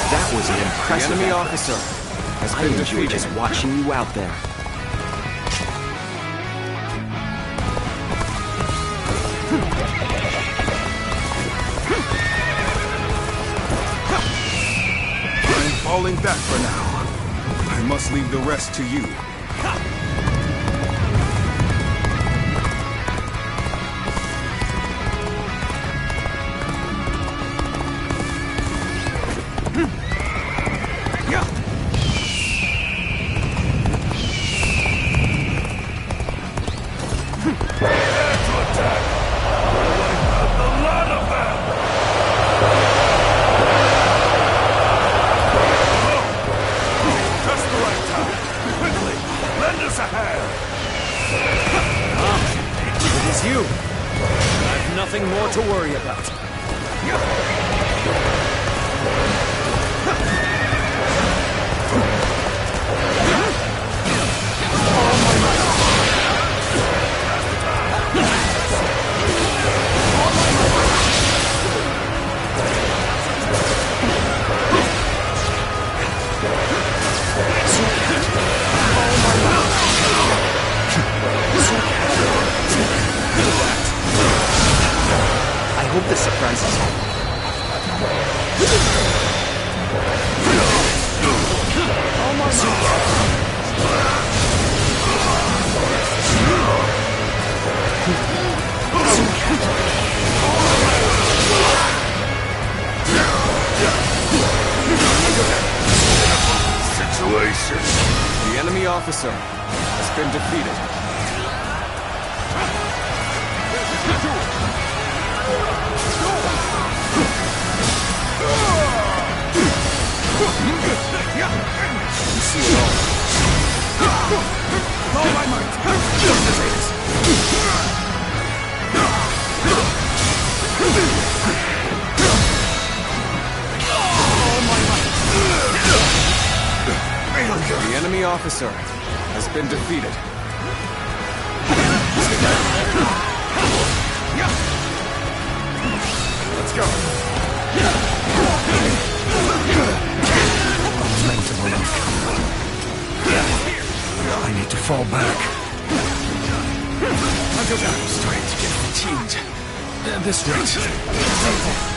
That was an impressive The enemy effort. officer has I been enjoy defeated. just watching you out there. I'm falling back for now. I must leave the rest to you. It is you. I've nothing more to worry about. I hope this surprises you. Situation. The enemy officer has been defeated. You see it all. All my might. The enemy officer has been defeated. Let's go. Momentum enough. I need to fall back. I'm starting to get fatigued. At this rate.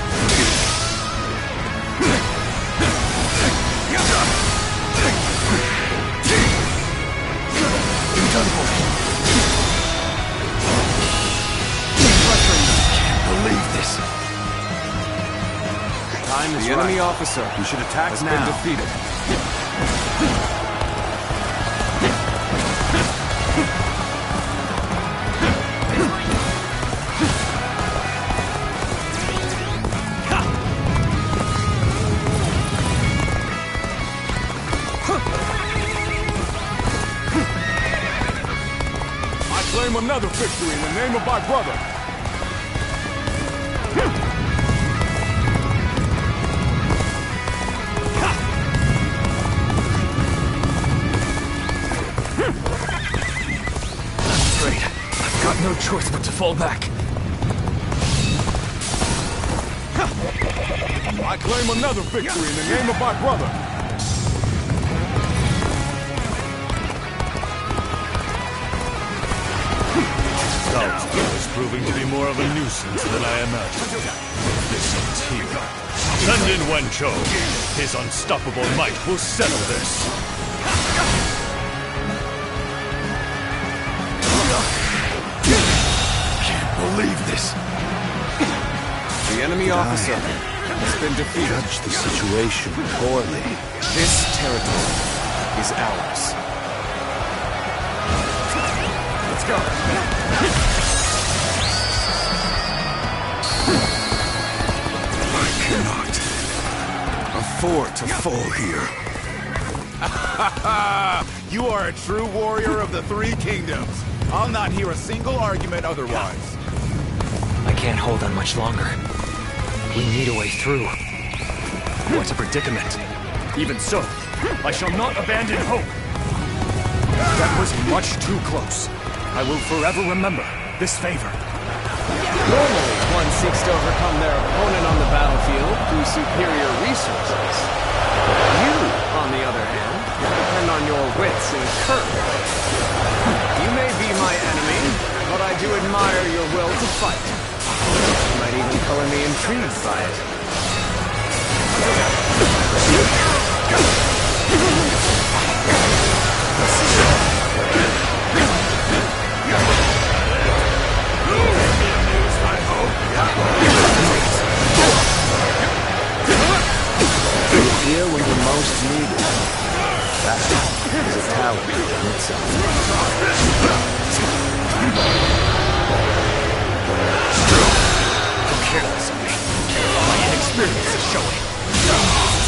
Time is The enemy officer You should attack has now. been defeated. another victory in the name of my brother. Great. I've got no choice but to fall back. I claim another victory in the name of my brother. Cao Cao is proving to be more of a nuisance than I imagined. This ends here. Send in Yuan Shao. His unstoppable might will settle this. Can't believe this. The enemy officer has been defeated. Judge the situation poorly. This territory is ours. Let's go. I cannot afford to fall here. You are a true warrior of the Three Kingdoms. I'll not hear a single argument otherwise. I can't hold on much longer. We need a way through. What a predicament. Even so, I shall not abandon hope. That was much too close. I will forever remember this favor. Normally, one seeks to overcome their opponent on the battlefield through superior resources. You, on the other hand, depend on your wits and courage. You may be my enemy, but I do admire your will to fight. You might even color me intrigued by it. Here when you're most needed. That is a talent in itself. How careless of me. My inexperience is showing.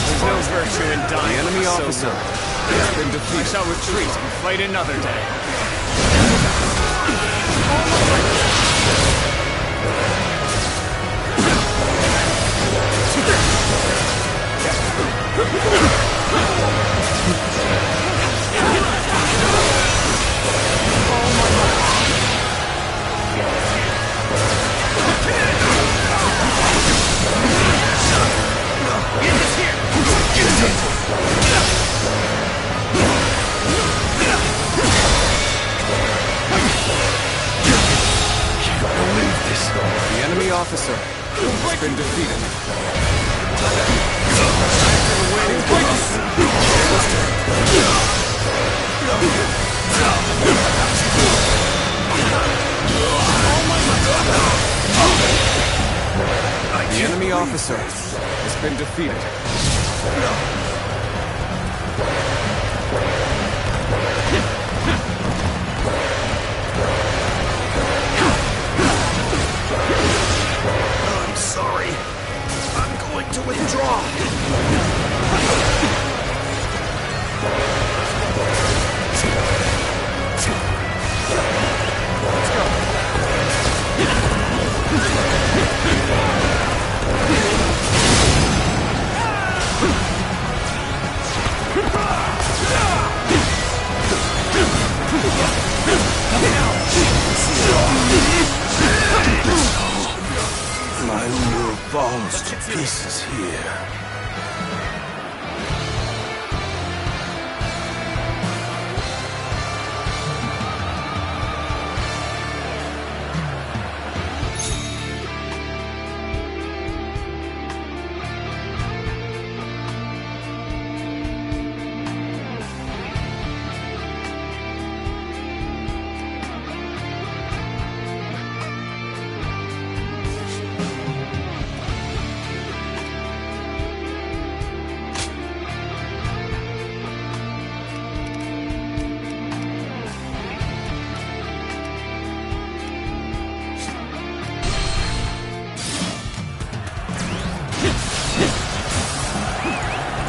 There's no virtue in dying. The enemy officer has been defeated. I shall retreat and fight another day. The enemy officer has been defeated. The enemy officer has been defeated. I'm sorry. I'm going to withdraw. My lure falls to pieces here.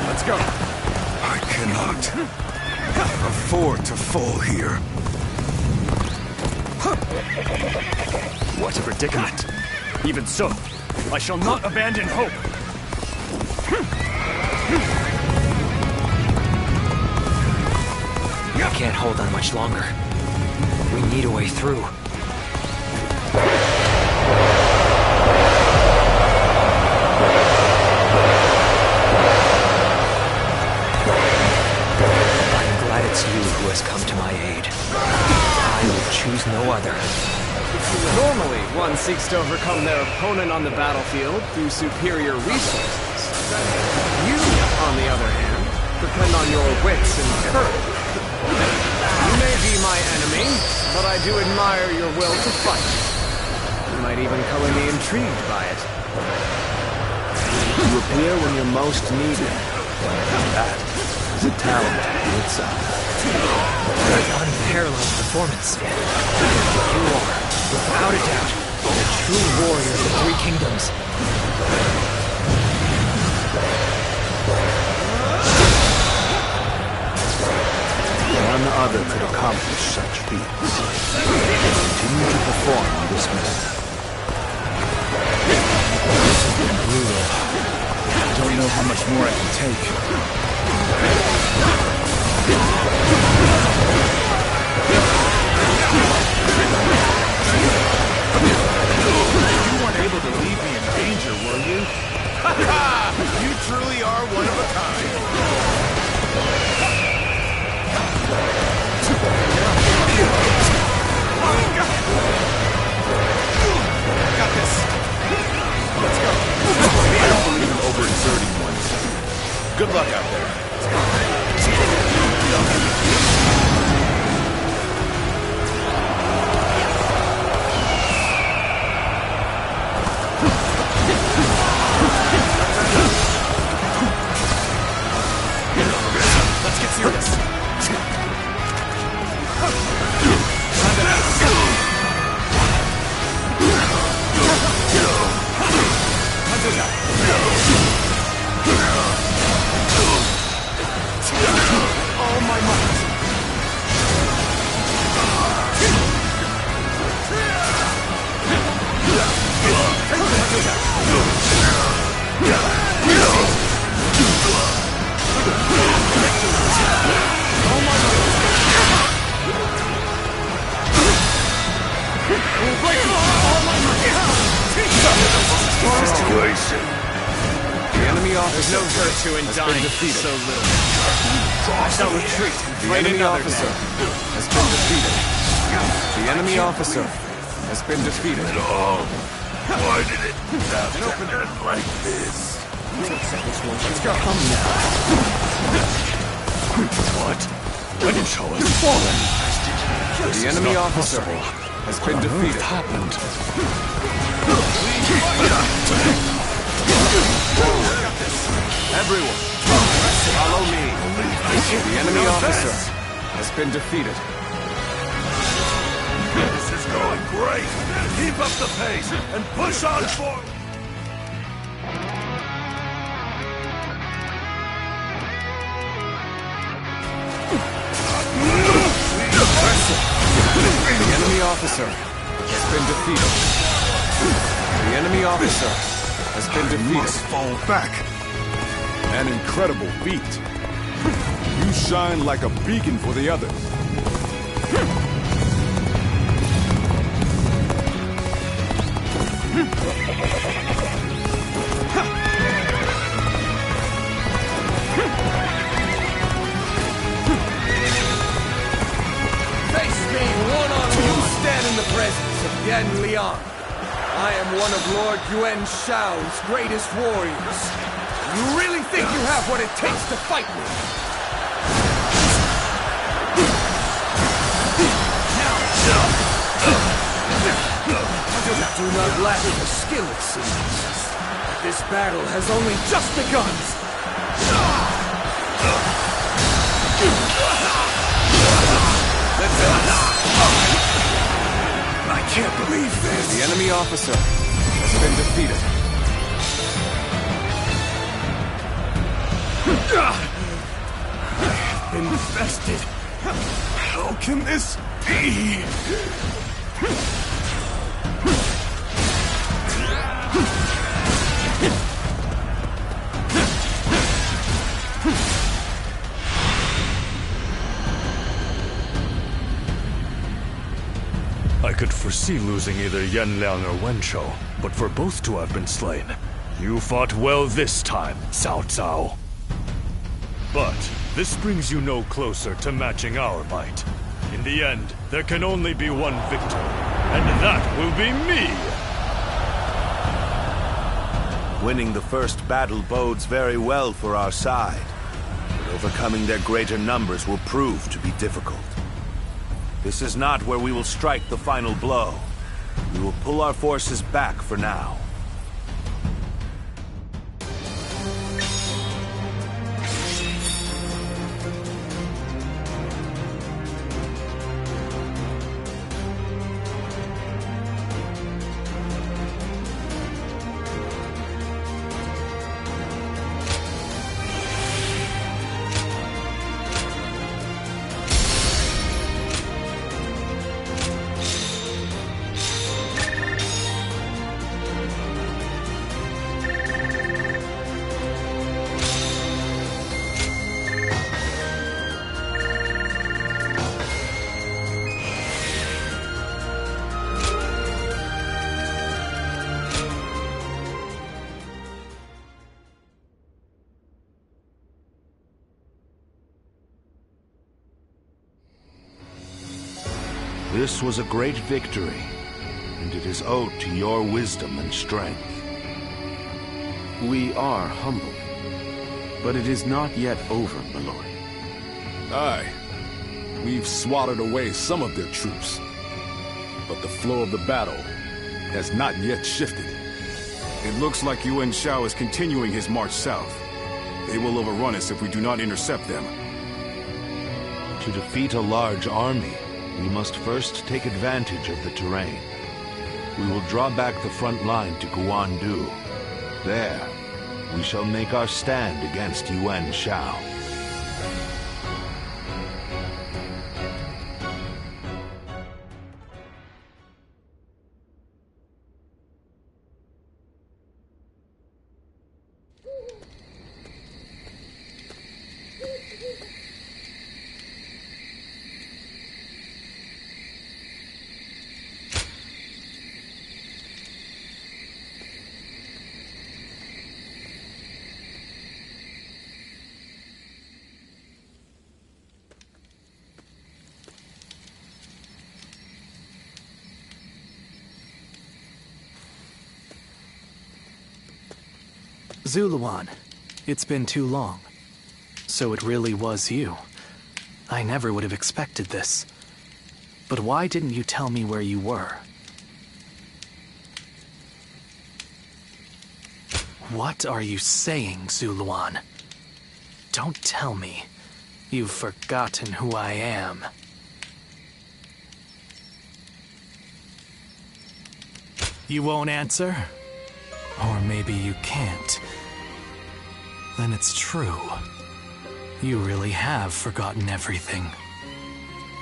Let's go. I cannot afford to fall here. What a predicament. Even so, I shall not abandon hope. I can't hold on much longer. We need a way through. I'm glad it's you who has come to my aid. I will choose no other. Normally, one seeks to overcome their opponent on the battlefield through superior resources. You, on the other hand, depend on your wits and courage. You may be my enemy, but I do admire your will to fight. You might even color me intrigued by it. You appear when you're most needed. That is a talent in itself. An unparalleled performance. You are, without a doubt, the true warrior of the Three Kingdoms. None other could accomplish such feats. Continue to perform on this mission. This has been brutal. I don't know how much more I can take. You weren't able to leave me in danger, were you? You truly are one of a kind. Got this. Let's go. I don't believe in overexerting oneself. Good luck out there. Let's get serious. Oh my might. The enemy officer. There's no virtue in dying so little. I shall retreat and fight another day. Has been defeated. The enemy officer has been defeated. Why did it have to end like this? Let's go. Come now. What? When did Chou has fallen? The enemy officer has been defeated. What happened? Everyone, follow me. The enemy officer has been defeated. This is going great. Keep up the pace and push on forward. The enemy officer has been defeated. The enemy officer has been defeated. Must fall back. An incredible feat. You shine like a beacon for the others. Face me one-on-one. You stand in the presence of Liang. I am one of Lord Yuan Shao's greatest warriors. You really think you have what it takes to fight me? Do not lack the skill, it seems. This battle has only just begun. I can't believe this. The enemy officer has been defeated. I've been bested. How can this be? I could foresee losing either Liang or Yuan Shao, but for both to have been slain, you fought well this time, Cao Cao. But this brings you no closer to matching our might. In the end, there can only be one victor, and that will be me! Winning the first battle bodes very well for our side, but overcoming their greater numbers will prove to be difficult. This is not where we will strike the final blow. We will pull our forces back for now. This was a great victory, and it is owed to your wisdom and strength. We are humbled, but it is not yet over, my lord. Aye. We've swatted away some of their troops, but the flow of the battle has not yet shifted. It looks like Yuan Shao is continuing his march south. They will overrun us if we do not intercept them. To defeat a large army, we must first take advantage of the terrain. We will draw back the front line to Guan. There, we shall make our stand against Yuan Shao. Zuluan, it's been too long. So it really was you. I never would have expected this. But why didn't you tell me where you were? What are you saying, Zuluan? Don't tell me you've forgotten who I am. You won't answer? Or maybe you can't. Then it's true. You really have forgotten everything.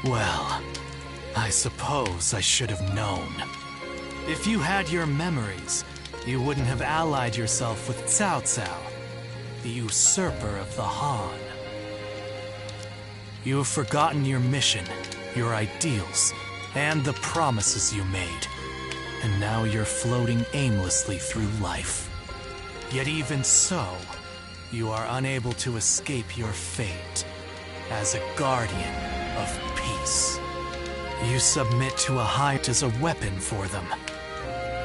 Well, I suppose I should have known. If you had your memories, you wouldn't have allied yourself with Cao Cao, the usurper of the Han. You have forgotten your mission, your ideals, and the promises you made. And now you're floating aimlessly through life. Yet even so, you are unable to escape your fate as a guardian of peace. You submit to a height as a weapon for them,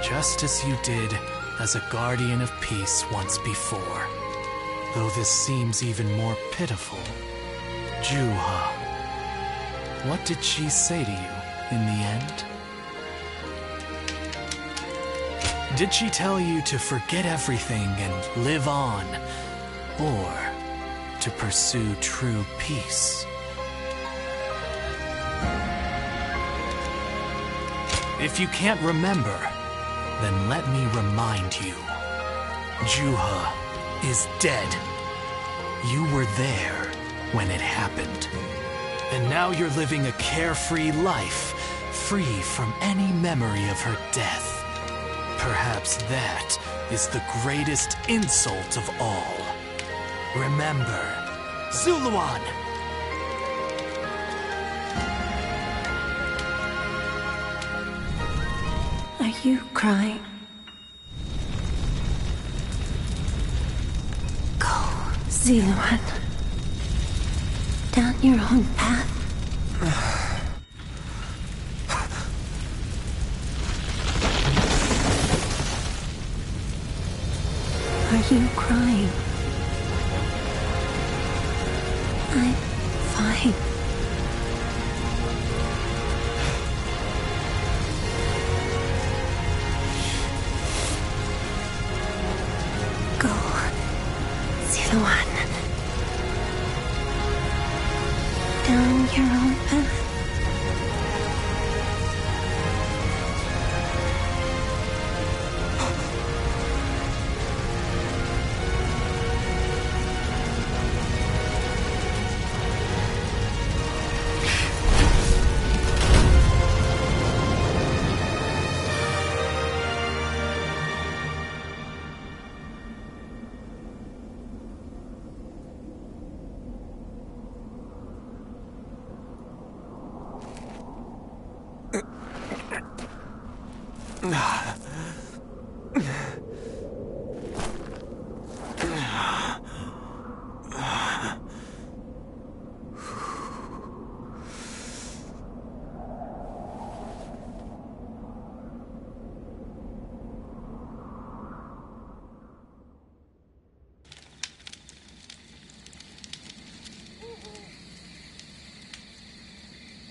just as you did as a guardian of peace once before. Though this seems even more pitiful, Juha. What did she say to you in the end? Did she tell you to forget everything and live on? Or to pursue true peace? If you can't remember, then let me remind you. Juha is dead. You were there when it happened. And now you're living a carefree life, free from any memory of her death. Perhaps that is the greatest insult of all. Remember, Zuluan! Are you crying? Go, Zuluan. Down your own path. Are you crying? I'm fine. Go, Zuluan. Down your own path.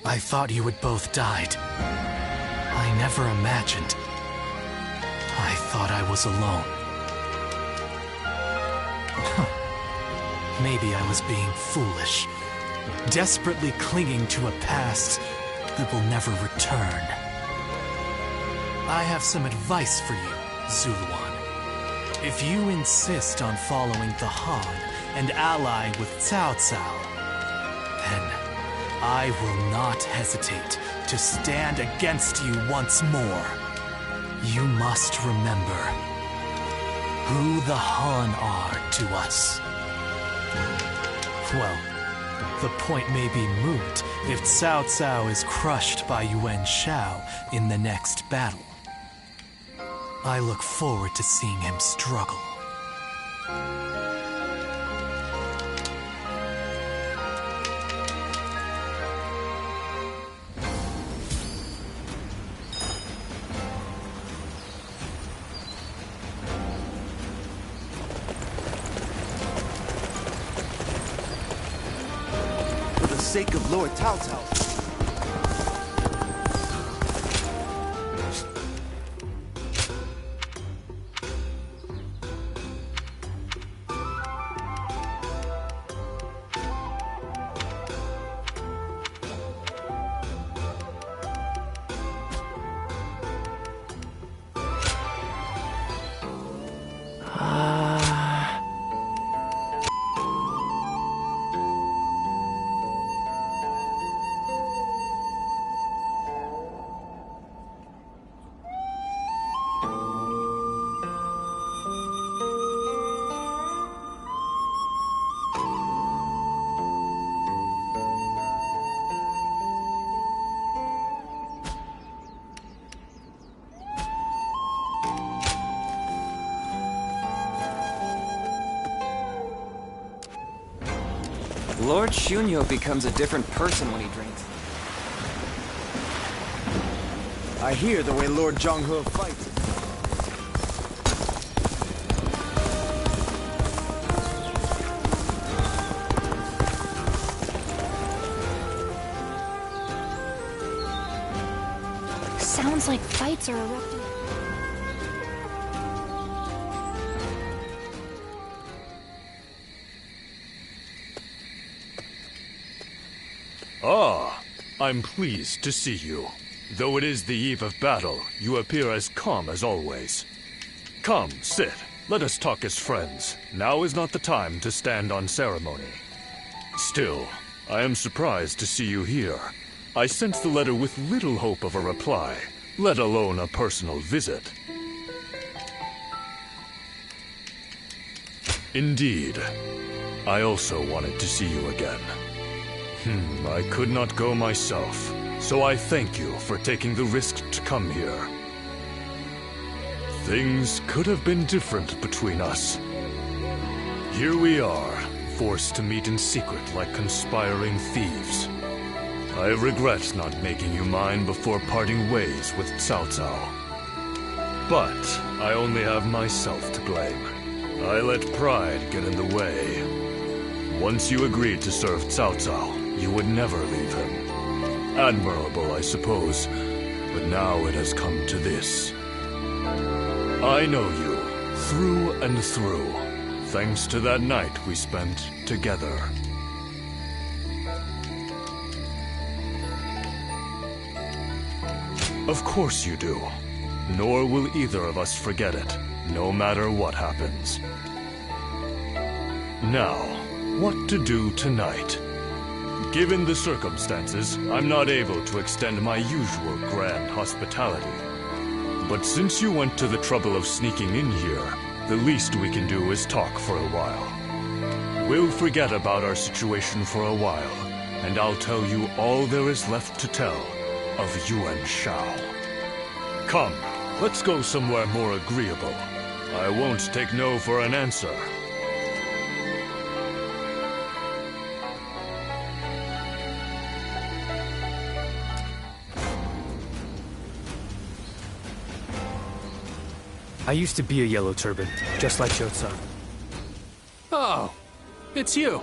I thought you had both died. I never imagined. I thought I was alone. Maybe I was being foolish, desperately clinging to a past that will never return. I have some advice for you, Zuluan. If you insist on following the Han and ally with Cao Cao, then I will not hesitate to stand against you once more. You must remember who the Han are to us. Well, the point may be moot if Cao Cao is crushed by Yuan Shao in the next battle. I look forward to seeing him struggle. For the sake of Lord Cao Cao. Lord Shunyo becomes a different person when he drinks. I hear the way Lord Zhonghe fights. Sounds like fights are erupting. Ah, I'm pleased to see you. Though it is the eve of battle, you appear as calm as always. Come, sit. Let us talk as friends. Now is not the time to stand on ceremony. Still, I am surprised to see you here. I sent the letter with little hope of a reply, let alone a personal visit. Indeed. I also wanted to see you again. I could not go myself, so I thank you for taking the risk to come here. Things could have been different between us. Here we are, forced to meet in secret like conspiring thieves. I regret not making you mine before parting ways with Cao Cao. But I only have myself to blame. I let pride get in the way. Once you agreed to serve Cao Cao, you would never leave him. Admirable, I suppose, but now it has come to this. I know you, through and through, thanks to that night we spent together. Of course you do. Nor will either of us forget it, no matter what happens. Now, what to do tonight? Given the circumstances, I'm not able to extend my usual grand hospitality. But since you went to the trouble of sneaking in here, the least we can do is talk for a while. We'll forget about our situation for a while, and I'll tell you all there is left to tell of Yuan Shao. Come, let's go somewhere more agreeable. I won't take no for an answer. I used to be a yellow turban, just like Chou. Oh, it's you.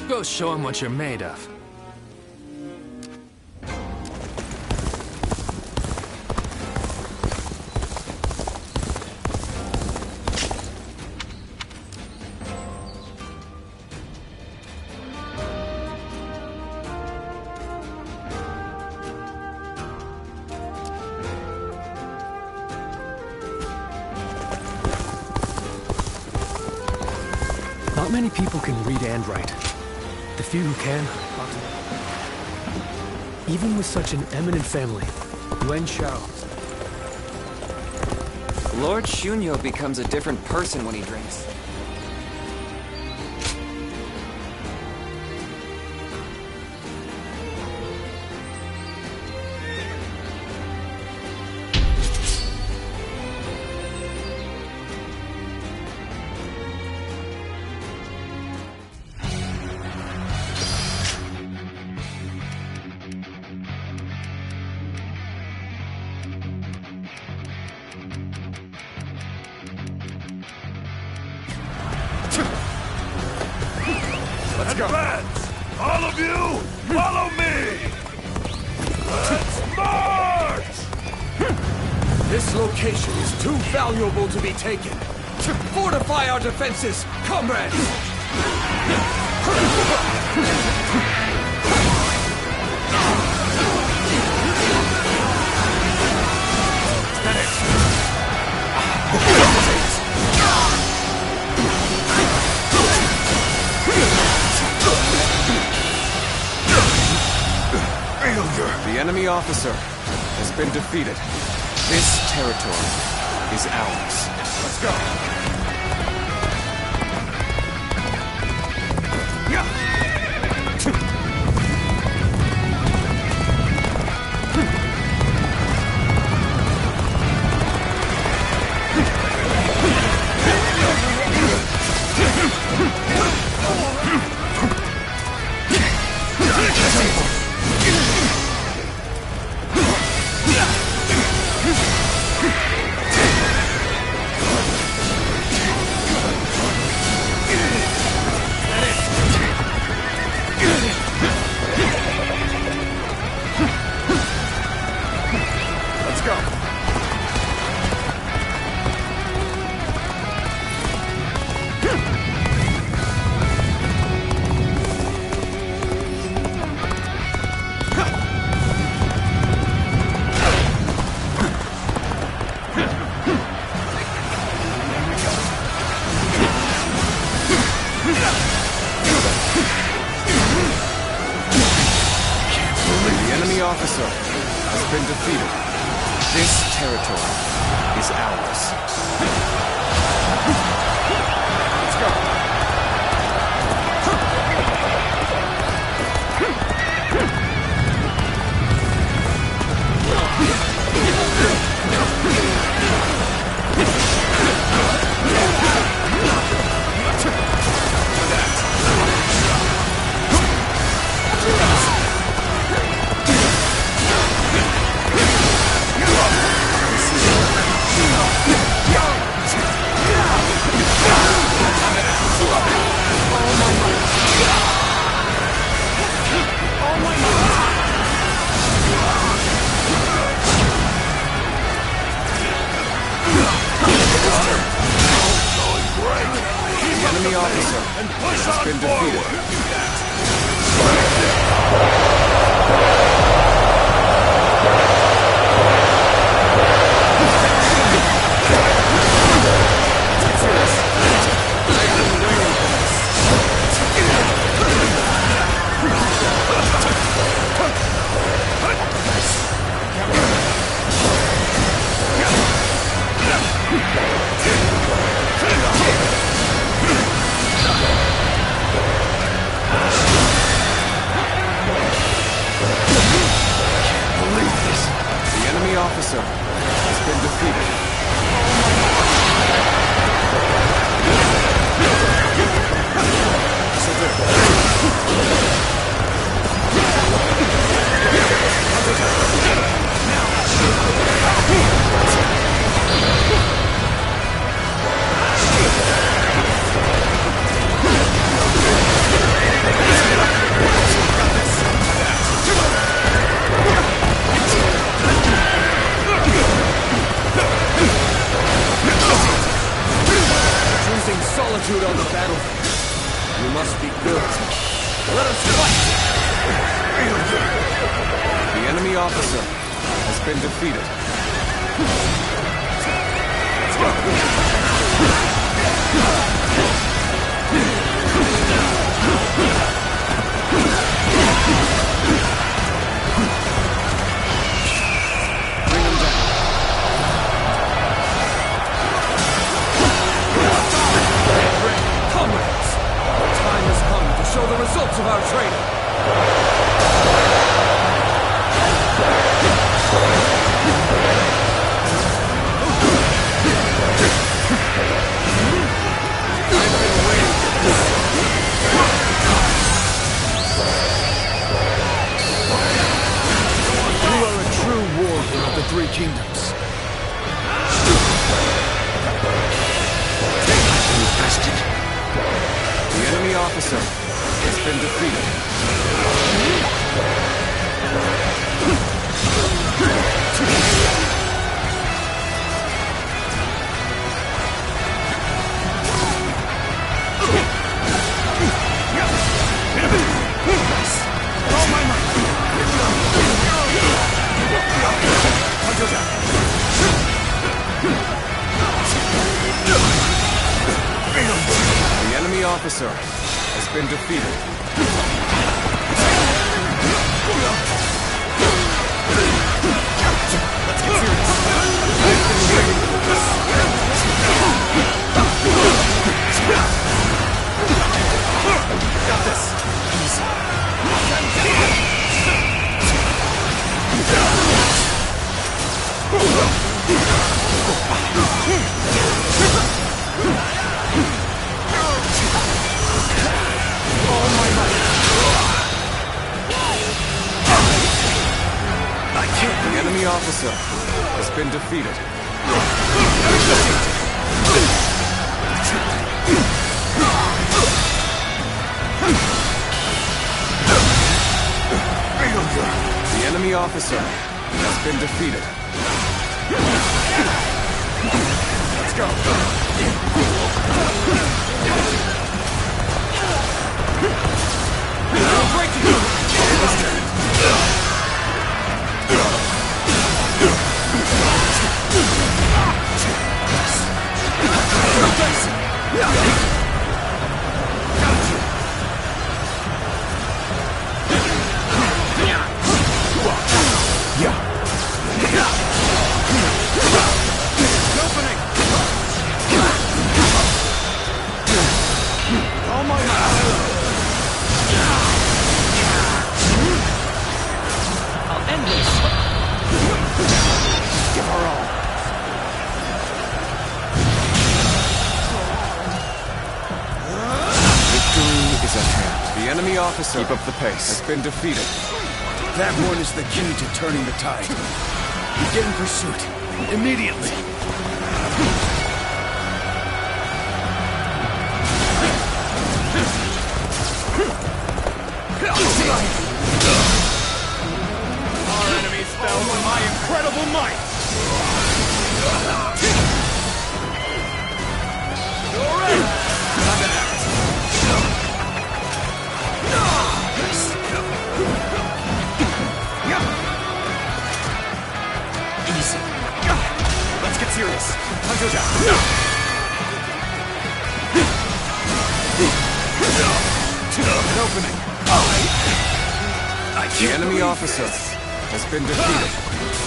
Go show him what you're made of. Not many people can read and write. The few who can, even with such an eminent family, Yuan Shao. Lord Shunyo becomes a different person when he drinks. Let's go. Advance! All of you, follow me! Let's march! This location is too valuable to be taken. Fortify our defenses, comrades! The enemy officer has been defeated. This territory is ours. Let's go. territory is ours. Let's go. Enemy officer has been defeated. Officer has been defeated. Solitude on the battlefield. You must be good. Let us fight! The enemy officer has been defeated. Let's go. Bring him down. Comrades, the time has come to show the results of our training. I've been waiting for this. You are a true warrior of the Three Kingdoms. You bastard. The enemy officer has been defeated. All my might. The enemy officer has been defeated. Let's get serious. I've been waiting for this. Got this. Easy. The enemy officer has been defeated. The enemy officer has been defeated. Let's go. We'll break you. enemy officer, keep up the pace, has been defeated. That one is the key to turning the tide. Begin pursuit. Immediately. Our enemies fell for my incredible might! You're right! Time to act. Easy. Let's get serious. Hunter down. An opening. The enemy officer has been defeated.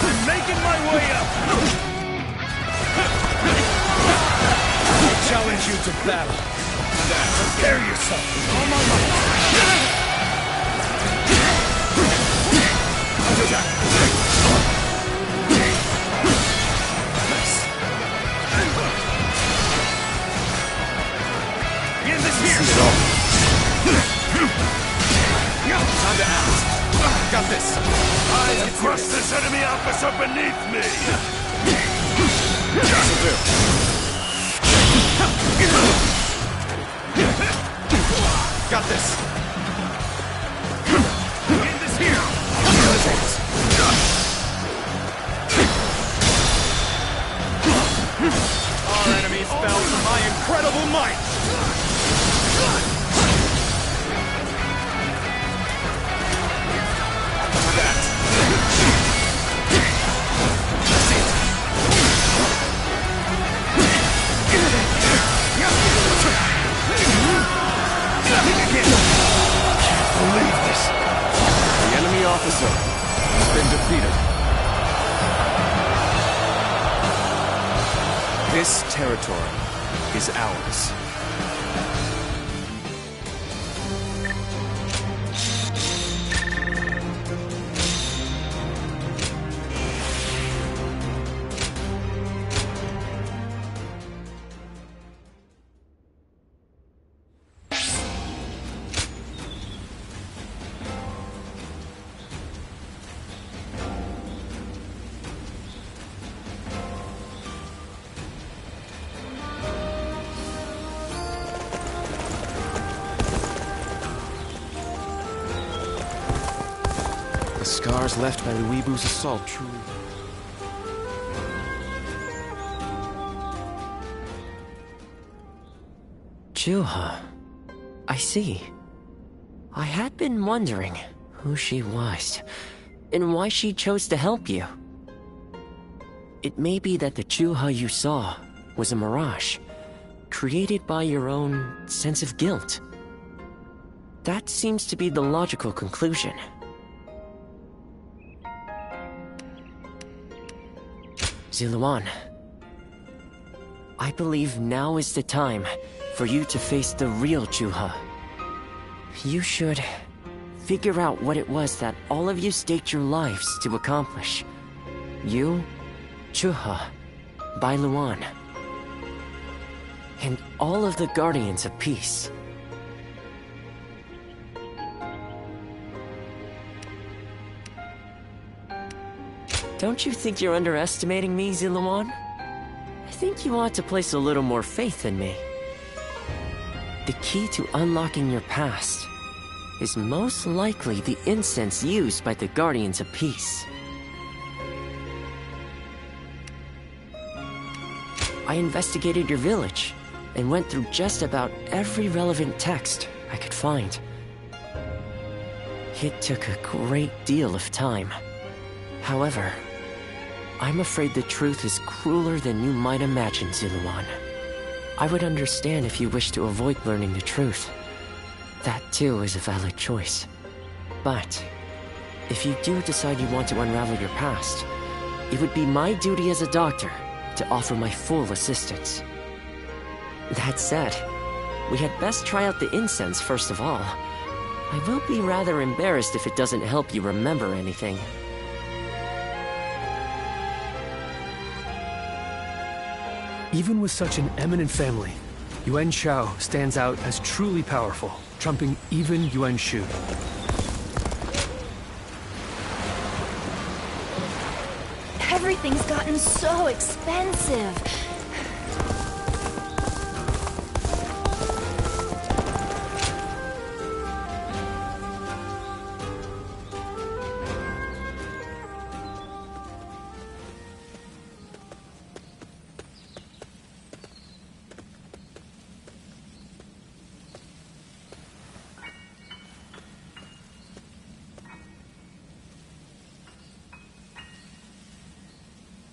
I'm making my way up! I challenge you to battle. Prepare yourself. On my mark. Begin this here! Time to act. Got this. Crush this enemy officer beneath me! This'll do. Got this. Begin this here! Our enemies fell to my incredible might! Believe this. The enemy officer has been defeated. This territory is ours. Scars left by the Weebu's assault, truly. Chou, I see. I had been wondering who she was, and why she chose to help you. It may be that the Chou you saw was a mirage, created by your own sense of guilt. That seems to be the logical conclusion. Ziluan, I believe now is the time for you to face the real Chou. You should figure out what it was that all of you staked your lives to accomplish. You, Chou, Bai Luan, and all of the Guardians of Peace. Don't you think you're underestimating me, Ziluan? I think you ought to place a little more faith in me. The key to unlocking your past is most likely the incense used by the Guardians of Peace. I investigated your village and went through just about every relevant text I could find. It took a great deal of time. However, I'm afraid the truth is crueler than you might imagine, Ziluan. I would understand if you wish to avoid learning the truth. That too is a valid choice. But if you do decide you want to unravel your past, it would be my duty as a doctor to offer my full assistance. That said, we had best try out the incense first of all. I will be rather embarrassed if it doesn't help you remember anything. Even with such an eminent family, Yuan Shao stands out as truly powerful, trumping even Yuan Shu. Everything's gotten so expensive.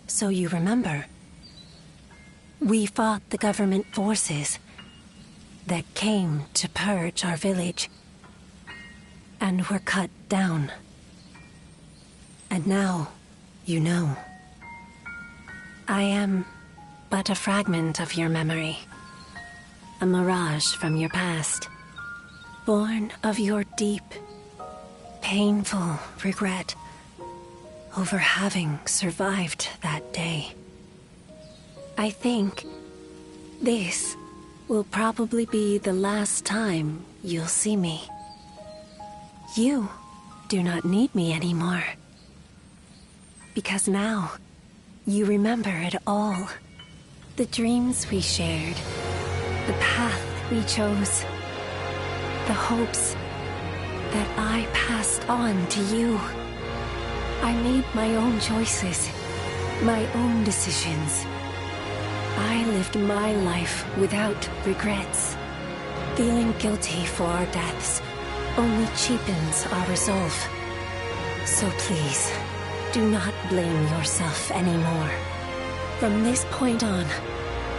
So you remember, we fought the government forces that came to purge our village, and were cut down. And now, you know, I am but a fragment of your memory, a mirage from your past, born of your deep, painful regret over having survived that day. I think this will probably be the last time you'll see me. You do not need me anymore. Because now, you remember it all. The dreams we shared, the path we chose, the hopes that I passed on to you. I made my own choices, my own decisions. I lived my life without regrets. Feeling guilty for our deaths only cheapens our resolve. So please, do not blame yourself anymore. From this point on,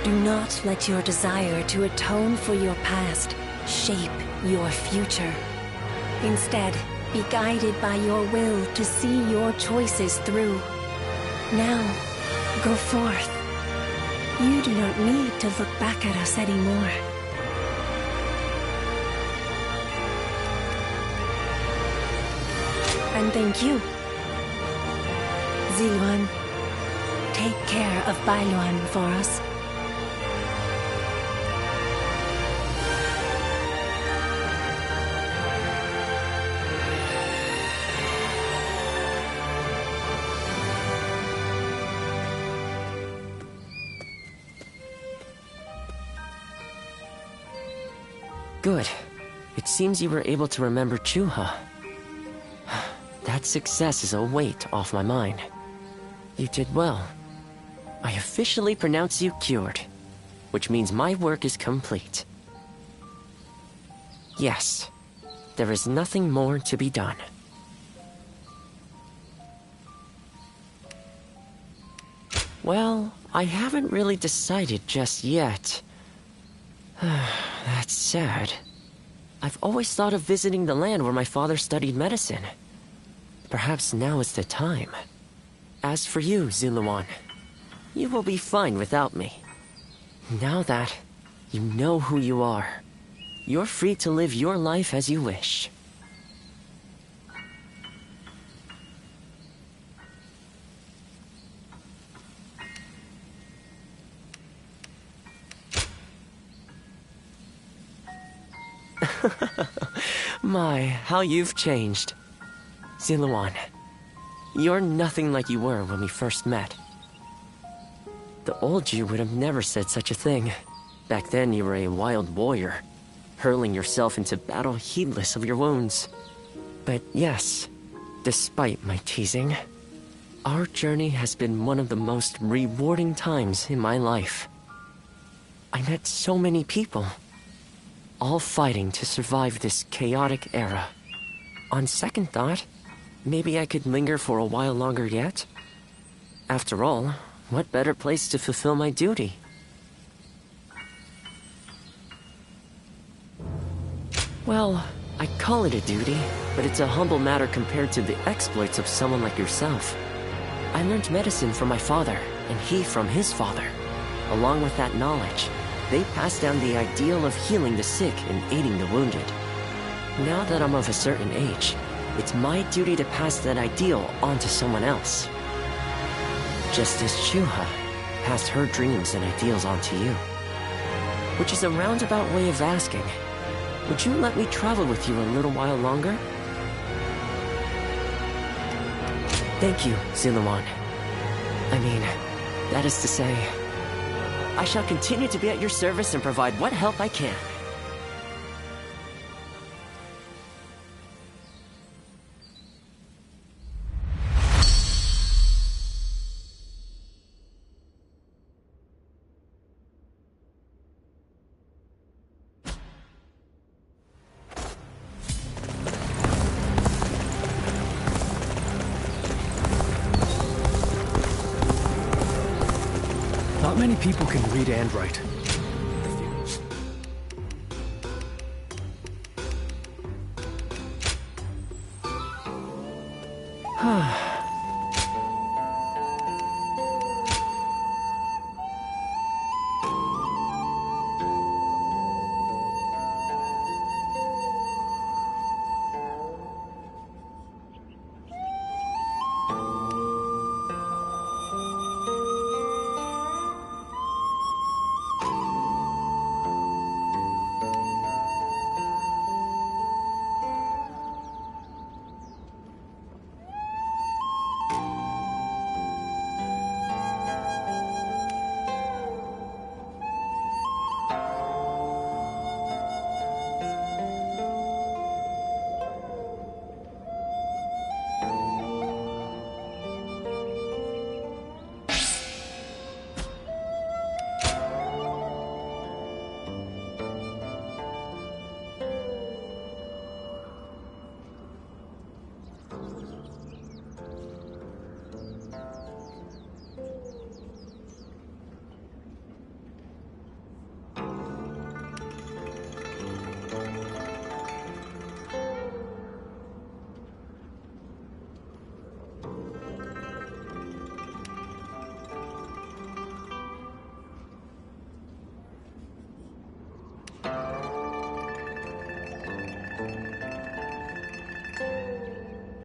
do not let your desire to atone for your past shape your future. Instead, be guided by your will to see your choices through. Now, go forth. You do not need to look back at us anymore. And thank you. Ziluan, take care of Bailuan for us. Good. It seems you were able to remember Chou. That success is a weight off my mind. You did well. I officially pronounce you cured, which means my work is complete. Yes, there is nothing more to be done. Well, I haven't really decided just yet. That's sad. I've always thought of visiting the land where my father studied medicine. Perhaps now is the time. As for you, Ziluan, you will be fine without me. Now that you know who you are, you're free to live your life as you wish. My, how you've changed. Ziluan, you're nothing like you were when we first met. The old you would have never said such a thing. Back then you were a wild warrior, hurling yourself into battle heedless of your wounds. But yes, despite my teasing, our journey has been one of the most rewarding times in my life. I met so many people, all fighting to survive this chaotic era. On second thought, maybe I could linger for a while longer yet. After all, what better place to fulfill my duty? Well, I call it a duty, but it's a humble matter compared to the exploits of someone like yourself. I learned medicine from my father, and he from his father. Along with that knowledge, they passed down the ideal of healing the sick and aiding the wounded. Now that I'm of a certain age, it's my duty to pass that ideal on to someone else. Just as Chou passed her dreams and ideals on to you. which is a roundabout way of asking, would you let me travel with you a little while longer? Thank you, Ziluan. I mean, that is to say, I shall continue to be at your service and provide what help I can. Not many people can read and write.